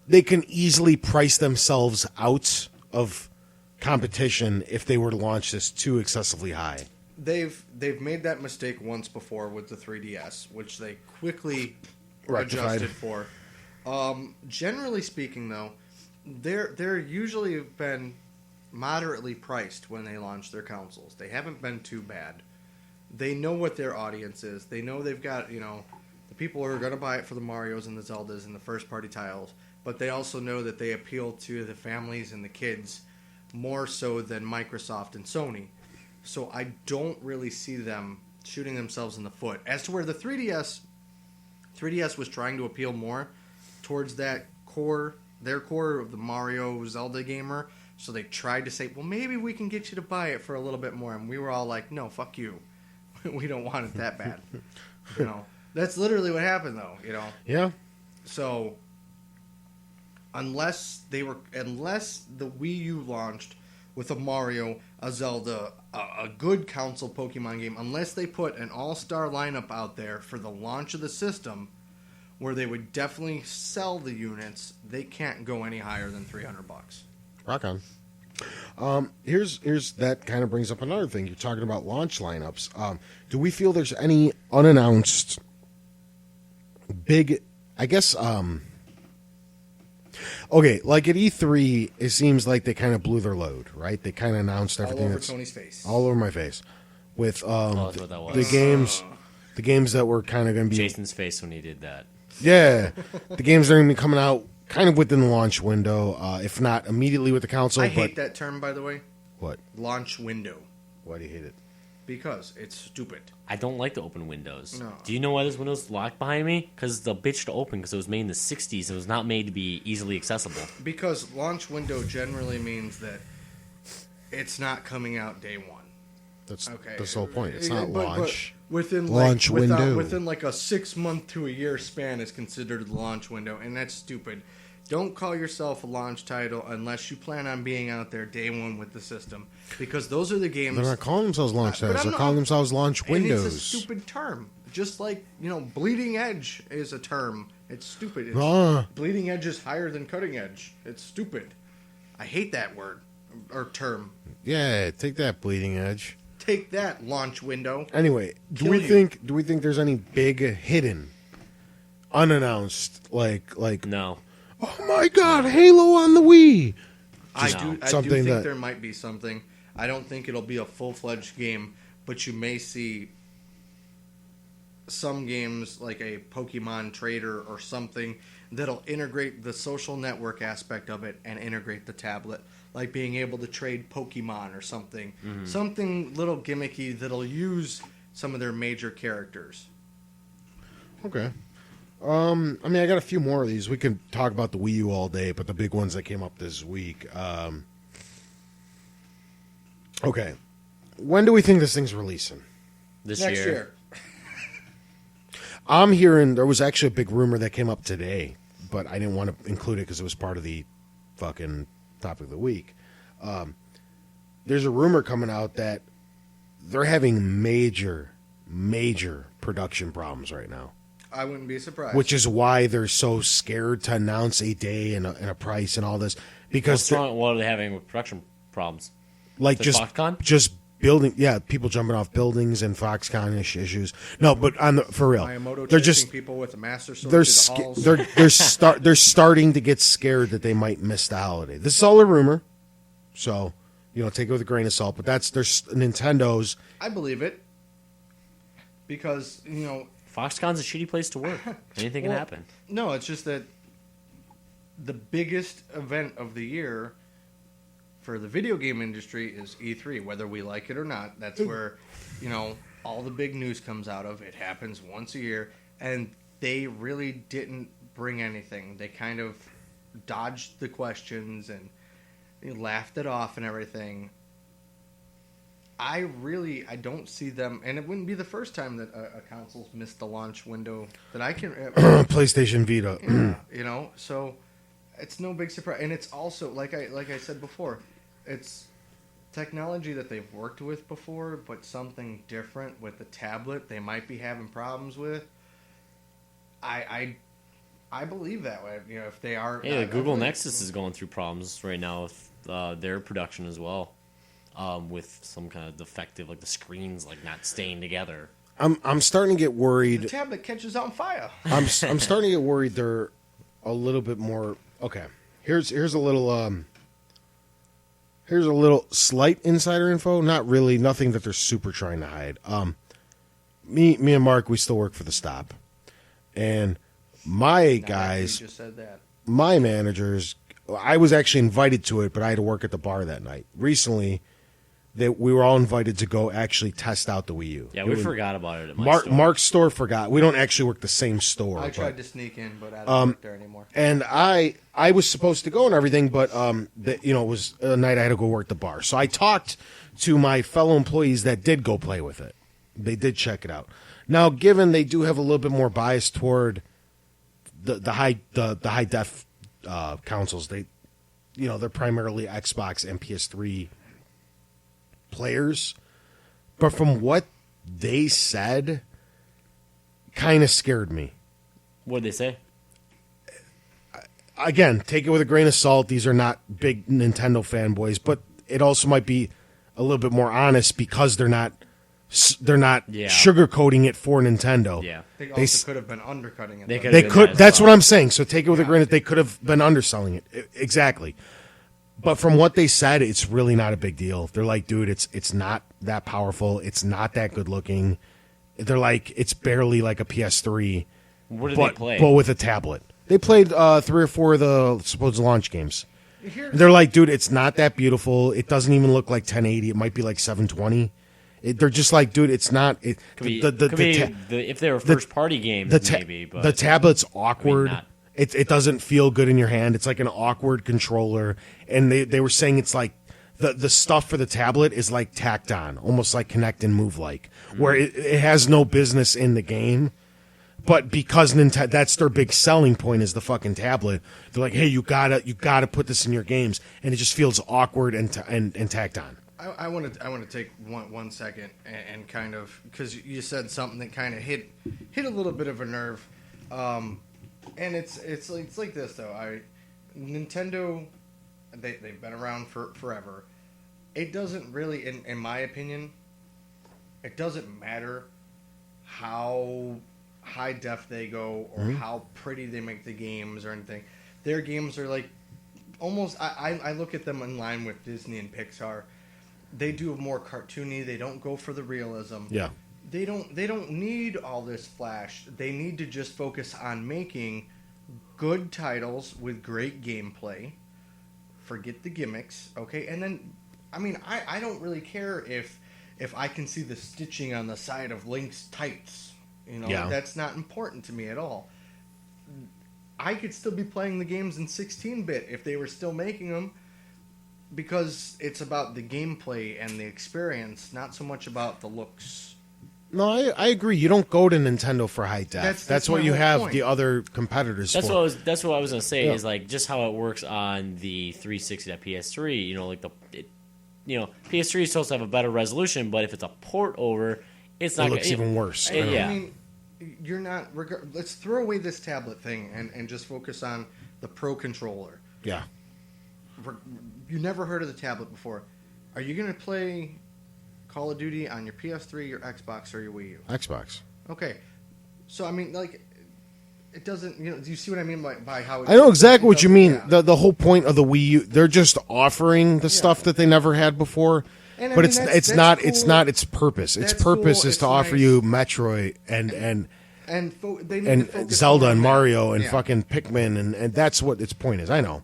they can easily price themselves out of competition if they were to launch this too excessively high. They've made that mistake once before with the 3DS, which they quickly Rectified. adjusted for. Generally speaking, though, they're usually been moderately priced when they launch their consoles. They haven't been too bad. They know what their audience is. They know they've got, the people who are going to buy it for the Marios and the Zeldas and the first-party titles, but they also know that they appeal to the families and the kids more so than Microsoft and Sony. So I don't really see them shooting themselves in the foot. As to where the 3DS was trying to appeal more towards that their core of the Mario Zelda gamer. So they tried to say, well, maybe we can get you to buy it for a little bit more. And we were all like, no, fuck you. We don't want it that bad. That's literally what happened though, Yeah. So unless the Wii U launched with a Mario, a Zelda, a good console Pokemon game, unless they put an all-star lineup out there for the launch of the system where they would definitely sell the units, they can't go any higher than $300. Rock on. Here's that kind of brings up another thing. You're talking about launch lineups. Do we feel there's any unannounced big, I guess, okay, like at E3, it seems like they kind of blew their load, right? They kind of announced everything All over that's Tony's face. all over my face with that's what that was. the games that were kind of going to be Jason's face when he did that. yeah, the games are going to be coming out kind of within the launch window, if not immediately with the console. I but hate that term, by the way. what? Launch window. Why do you hate it? Because it's stupid. I don't like to open windows. No. Do you know why this window's locked behind me? Because it's a bitch to open because it was made in the 60s. It was not made to be easily accessible. Because launch window generally means that it's not coming out day one. That's Okay. the whole point. It's not But launch. within Launch window. within like a 6 month to a year span is considered the launch window, and that's stupid. Don't call yourself a launch title unless you plan on being out there day one with the system, because those are the games. They're not calling themselves launch But titles. I'm They're calling themselves launch and windows. it's a stupid term. Just like, bleeding edge is a term. It's stupid. It's, Ah. Bleeding edge is higher than cutting edge. It's stupid. I hate that word or term. Yeah, take that, bleeding edge. Take that, launch window. Anyway, do Kill we you. think there's any big hidden, unannounced like No. oh my god, Halo on the Wii? I No. do Something think that- there might be something. I don't think it'll be a full-fledged game, but you may see some games like a Pokemon Trader or something that'll integrate the social network aspect of it and integrate the tablet, like being able to trade Pokemon or something. Something little gimmicky that'll use some of their major characters. Okay. I mean, I got a few more of these. We could talk about the Wii U all day, but the big ones that came up this week. Okay. When do we think this thing's releasing? This Next year. year. I'm hearing there was actually a big rumor that came up today, but I didn't want to include it because it was part of the fucking topic of the week. There's a rumor coming out that they're having major production problems right now, I wouldn't be surprised. which is why they're so scared to announce a day and a price and all this because What's they're- wrong? What are they having with production problems? like The just Foxconn? just building, people jumping off buildings and Foxconn issues. No, but for real, Miyamoto they're chasing just people with a master sword they're through the halls. they're starting to get scared that they might miss the holiday. This is all a rumor, so take it with a grain of salt. But there's Nintendo's. I believe it because Foxconn's a shitty place to work. Anything can Well, happen. No, it's just that the biggest event of the year for the video game industry is E3, whether we like it or not. That's where, all the big news comes out of. It happens once a year, and they really didn't bring anything. They kind of dodged the questions and laughed it off and everything. I don't see them, and it wouldn't be the first time that a console's missed the launch window that I can. PlayStation Vita. Yeah, so it's no big surprise, and it's also like I said before, it's technology that they've worked with before, but something different with the tablet they might be having problems with. I believe that way. If they are, Hey, the Google Nexus is going through problems right now with their production as well, with some kind of defective, like the screens like not staying together. I'm starting to get the worried. tablet catches on fire. I'm starting to get worried. They're a little bit more okay. Here's a little slight insider info. Not really, nothing that they're super trying to hide. Me and Mark, we still work for the Stop, and my guys, You just said that. my managers, I was actually invited to it, but I had to work at the bar that night. Recently, we were all invited to go actually test out the Wii U. Yeah, It we was- forgot about it at my store. Mark's store forgot. We don't actually work the same store. I but- tried to sneak in, but I don't work there anymore. and I was supposed to go and everything, but it was a night I had to go work the bar. So I talked to my fellow employees that did go play with it. They did check it out. Now, given they do have a little bit more bias toward the high def consoles, they're primarily Xbox and PS3 players. But from what they said, kind of scared me. What did they say? Again, take it with a grain of salt. These are not big Nintendo fanboys, but it also might be a little bit more honest because they're not Yeah. sugarcoating it for Nintendo. Yeah. They They also s- could have been undercutting it. They though. could- They Doing could. that as That's well. what I'm saying. So take it with a grain of. They could have been underselling it. Exactly. But from what they said, it's really not a big deal. They're like, dude, it's not that powerful. It's not that good looking. They're like, it's barely like a PS3. What did but, they play? But with a tablet. They played 3 or 4 of the supposed launch games. Here's- They're like, dude, it's not that beautiful. It doesn't even look like 1080. It might be like 720. They're just like, dude, it's not. It, Could be, the could be ta- if they were first party games, the maybe. But the tablet's awkward. not. It doesn't feel good in your hand. It's like an awkward controller. And they were saying it's like the stuff for the tablet is like tacked on, almost like Connect and Move like, where it has no business in the game. But because Nintendo, that's their big selling point is the fucking tablet. They're like, hey, you gotta put this in your games, and it just feels awkward and tacked on. I want to take 1 second and kind of, because you said something that kind of hit a little bit of a nerve, and it's like this though. Nintendo, they've been around for forever. It doesn't really, in my opinion, it doesn't matter how high def they go or how pretty they make the games or anything. Their games are like almost. I look at them in line with Disney and Pixar. They do more cartoony. They don't go for the realism. Yeah. They don't need all this flash. They need to just focus on making good titles with great gameplay. Forget the gimmicks, okay? And then, I mean, I don't really care if I can see the stitching on the side of Link's tights. You know, that's not important to me at all. I could still be playing the games in 16-bit if they were still making them, because it's about the gameplay and the experience, not so much about the looks. No, I agree. You don't go to Nintendo for high def. That's what you have the other competitors that's for. That's what I was gonna say is like just how it works on the 360 at PS3. You know, like PS3 is supposed to have a better resolution, but if it's a port over, it's not. It looks even worse. I mean, you're not. Let's throw away this tablet thing and just focus on the Pro controller. Yeah. You never heard of the tablet before. Are you going to play Call of Duty on your PS3, your Xbox, or your Wii U? Xbox. Okay. So, I mean, like, it doesn't, you know, do you see what I mean by how it... I know exactly what you mean. Yeah. The whole point of the Wii U, they're just offering the stuff that they never had before. And, but I mean, it's that's not cool. it's not its purpose. Its That's purpose cool. is It's to offer nice. you Metroid and they need to focus Zelda more and on Mario that. and Yeah. fucking Pikmin and that's what its point is. I know.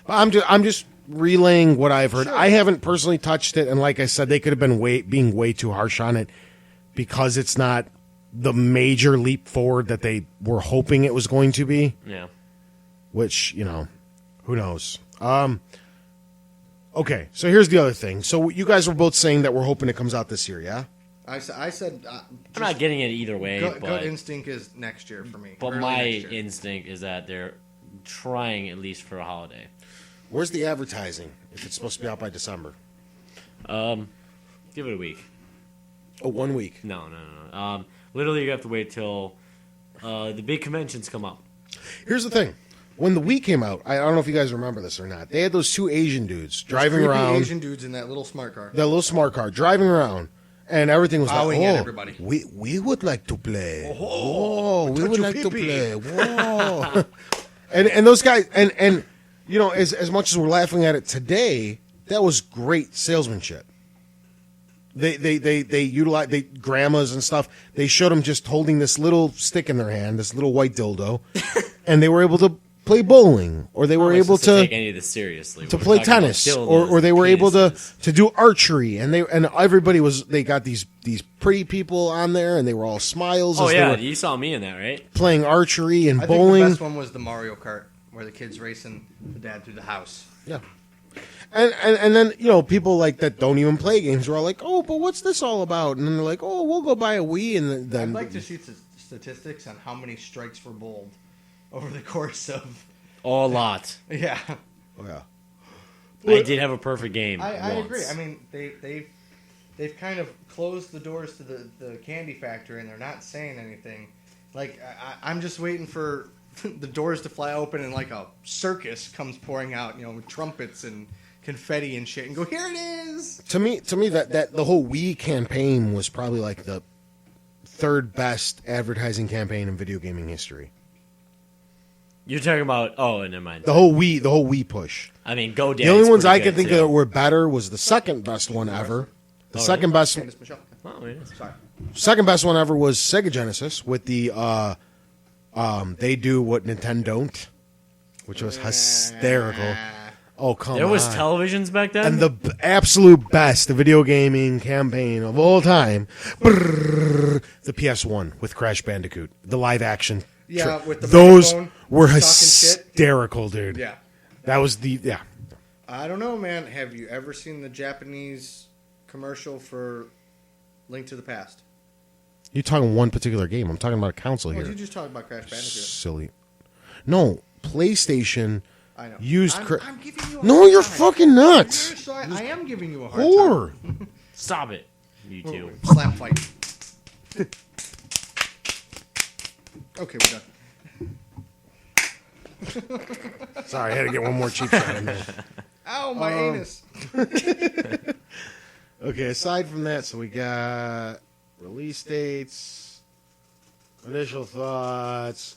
But I'm just relaying what I've heard. Sure. I haven't personally touched it, and like I said, they could have been being way too harsh on it because it's not the major leap forward that they were hoping it was going to be. Yeah. Which, you know, who knows? Okay, so here's the other thing. So you guys were both saying that we're hoping it comes out this year, yeah? I said... I'm not getting it either way, Gut instinct is next year for me. but Early my next year. instinct is that they're trying at least for a holiday. Where's the advertising if it's supposed to be out by December? Give it a week. Oh, 1 week. No. Literally, you have to wait till the big conventions come up. Here's the thing. When the Wii came out, I don't know if you guys remember this or not. They had those two Asian dudes driving Creepy around. Asian dudes in that little smart car. That little smart car driving around, and everything was Bowing like, at "Oh, everybody. we would like to play. Oh, we touch would your like to pee-pee." play. Whoa!" and those guys, and you know, as much as we're laughing at it today, that was great salesmanship. They utilized grandmas and stuff. They showed them just holding this little stick in their hand, this little white dildo, and they were able to play bowling, or they were able to take any of this seriously. to We're play talking about tennis, dildos, or they were able penises. to do archery, and everybody they got these pretty people on there, and they were all smiles. Oh as yeah, they were you saw me in that, right? playing archery and I think bowling. the best one was the Mario Kart, where the kid's racing the dad through the house. Yeah. And then, you know, people like that don't even play games are all like, oh, but what's this all about? And then they're like, oh, we'll go buy a Wii. And then I'd like to see statistics on how many strikes were bowled over the course of... Oh, a lot. Yeah. Oh, yeah. I did have a perfect game. I once. agree. I mean, they've kind of closed the doors to the candy factory, and they're not saying anything. Like, I'm just waiting for the doors to fly open and like a circus comes pouring out, you know, with trumpets and confetti and shit, and go, here it is. To me, that the whole Wii campaign was probably like the third best advertising campaign in video gaming history. You're talking about... Oh, never mind. The whole Wii push. I mean, GoDaddy's The only ones pretty I good, can think too. that were better was the second best one ever. The second best, Candace Michelle. Oh, it is. Sorry. second best one ever was Sega Genesis with the they do what Nintendo don't, which was hysterical. Oh, come on. There was televisions back then? And the absolute best video gaming campaign of all time, the PS1 with Crash Bandicoot, the live action. Yeah, with the those microphone, were talking shit. hysterical, dude. Yeah. That was the I don't know, man. Have you ever seen the Japanese commercial for Link to the Past? You're talking one particular game. I'm talking about a console Well, here. you just talked about Crash Bandicoot. Silly. No, PlayStation I know. used. I'm giving you a No, hard you're time. fucking nuts. I am giving you a hard Whore. time. Stop it, you two. Slap fight. Okay, we're done. Sorry, I had to get one more cheap shot in there. Ow, my anus. Okay, aside from that, so we got release dates, initial thoughts.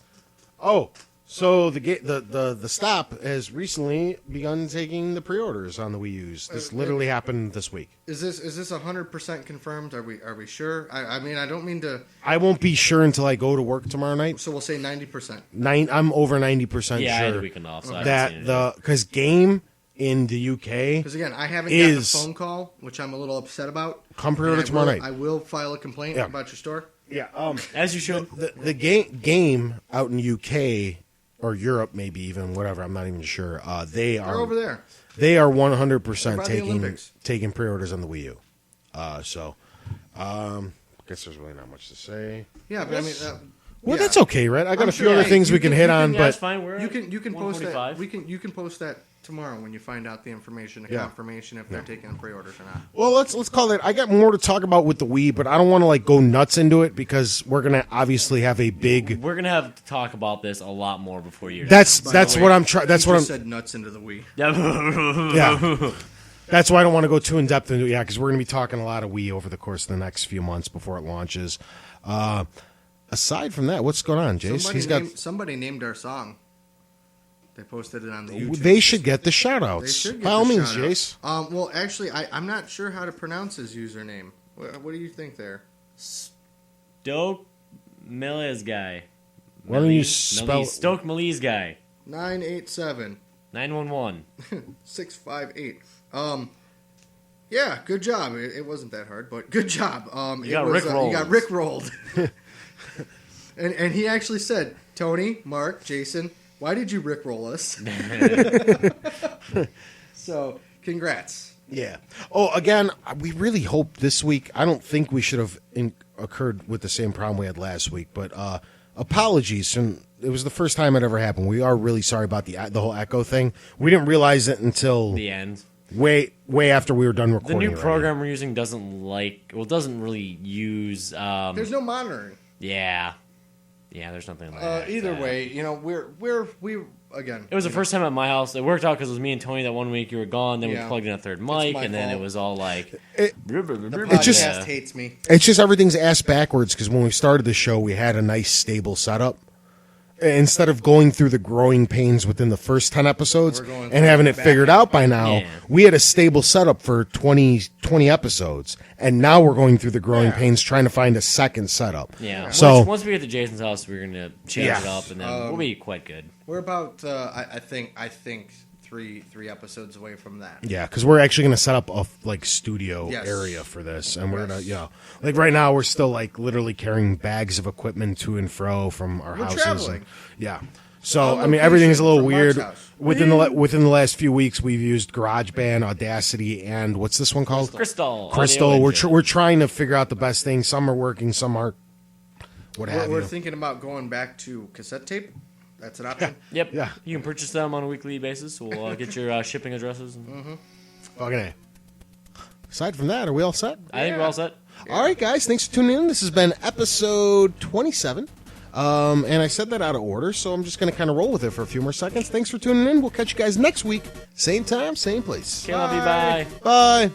Oh, so the stop has recently begun taking the pre-orders on the Wii U's. This literally happened this week. Is this 100% confirmed? Are we sure? I mean, I don't mean to. I won't be sure until I go to work tomorrow night. So we'll say 90%. I'm over 90% Yeah, I had sure a weekend off, so I haven't that seen it the because game in the UK Because again, I haven't gotten a is phone call, which I'm a little upset about. come pre-order And tomorrow night. I will file a complaint Yeah. about your store. Yeah, as you should. the game out in UK or Europe, maybe even whatever. I'm not even sure. They They're are over there. They are 100% By the taking Olympics. pre-orders on the Wii U. I guess there's really not much to say. Yeah, but I mean, Well, yeah. that's okay, right? I got I'm a few sure, other hey, things you we can can- hit you on, Yeah, it's but fine. We're you can post that. 145. You can post that tomorrow when you find out the information, the Yeah. confirmation if they're taking pre-orders or not. well, let's call it. I got more to talk about with the Wii, but I don't want to like go nuts into it because we're gonna obviously have a big. We're gonna have to talk about this a lot more before you're. That's By that's the way, what I'm trying. That's you what I'm. just said nuts into the Wii. done. Yeah. That's why I don't want to go too in depth into it. Yeah, because we're going to be talking a lot of Wii over the course of the next few months before it launches. Aside from that, what's going on, Jace? Somebody named our song. They posted it on the YouTube. They should get the They shout-outs. should get By all the means, shout-out. Jace. Well, actually, I'm not sure how to pronounce his username. What do you think there? Stoke Millie's guy. Why don't you spell- Stoke Millie's guy. 987 911. 658. Yeah, good job. It wasn't that hard, but good job. You got rickrolled. You got rickrolled. and he actually said, Tony, Mark, Jason, why did you rickroll us? So, congrats. Yeah. Oh, again, we really hope this week. I don't think we should have occurred with the same problem we had last week, but apologies. And it was the first time it ever happened. We are really sorry about the whole echo thing. We didn't realize it until The end. way after we were done The recording. new already. program we're using doesn't really use. There's no monitoring. Yeah, there's nothing like that. Either way, we again. It was the first time at my house. It worked out because it was me and Tony that one week. You were gone. Then Yeah. we plugged in a third mic, my and then fault. it was all like. The It just- podcast hates me. It's just everything's ass backwards because when we started the show, we had a nice stable setup. Instead of going through the growing pains within the first 10 episodes We're going and having it back figured out by now, Yeah. we had a stable setup for 20 episodes. And now we're going through the growing Yeah. pains trying to find a second setup. Yeah. So- once we get to Jason's house, we're gonna change Yeah. it up, and then we'll be quite good. We're about I think three episodes away from that. Yeah, because we're actually going to set up a studio Yes. area for this, and we're Yes. gonna like right now we're still like literally carrying bags of equipment to and fro from our We're houses. traveling. Yeah, so On I mean everything is a little location from weird. Mark's house. Within the last few weeks, we've used GarageBand, Audacity, and what's this one called? Crystal. Crystal. Audio We're engine. we're trying to figure out the best thing. Some are working, some aren't. What have We're you? thinking about going back to cassette tape. That's an option. Yep. Yeah. You can purchase them on a weekly basis. We'll get your shipping addresses. And Fucking A. Aside from that, are we all set? I think we're all set. All right, guys. Thanks for tuning in. This has been episode 27. And I said that out of order, so I'm just going to kind of roll with it for a few more seconds. Thanks for tuning in. We'll catch you guys next week. Same time, same place. Okay, love you. Bye. Bye.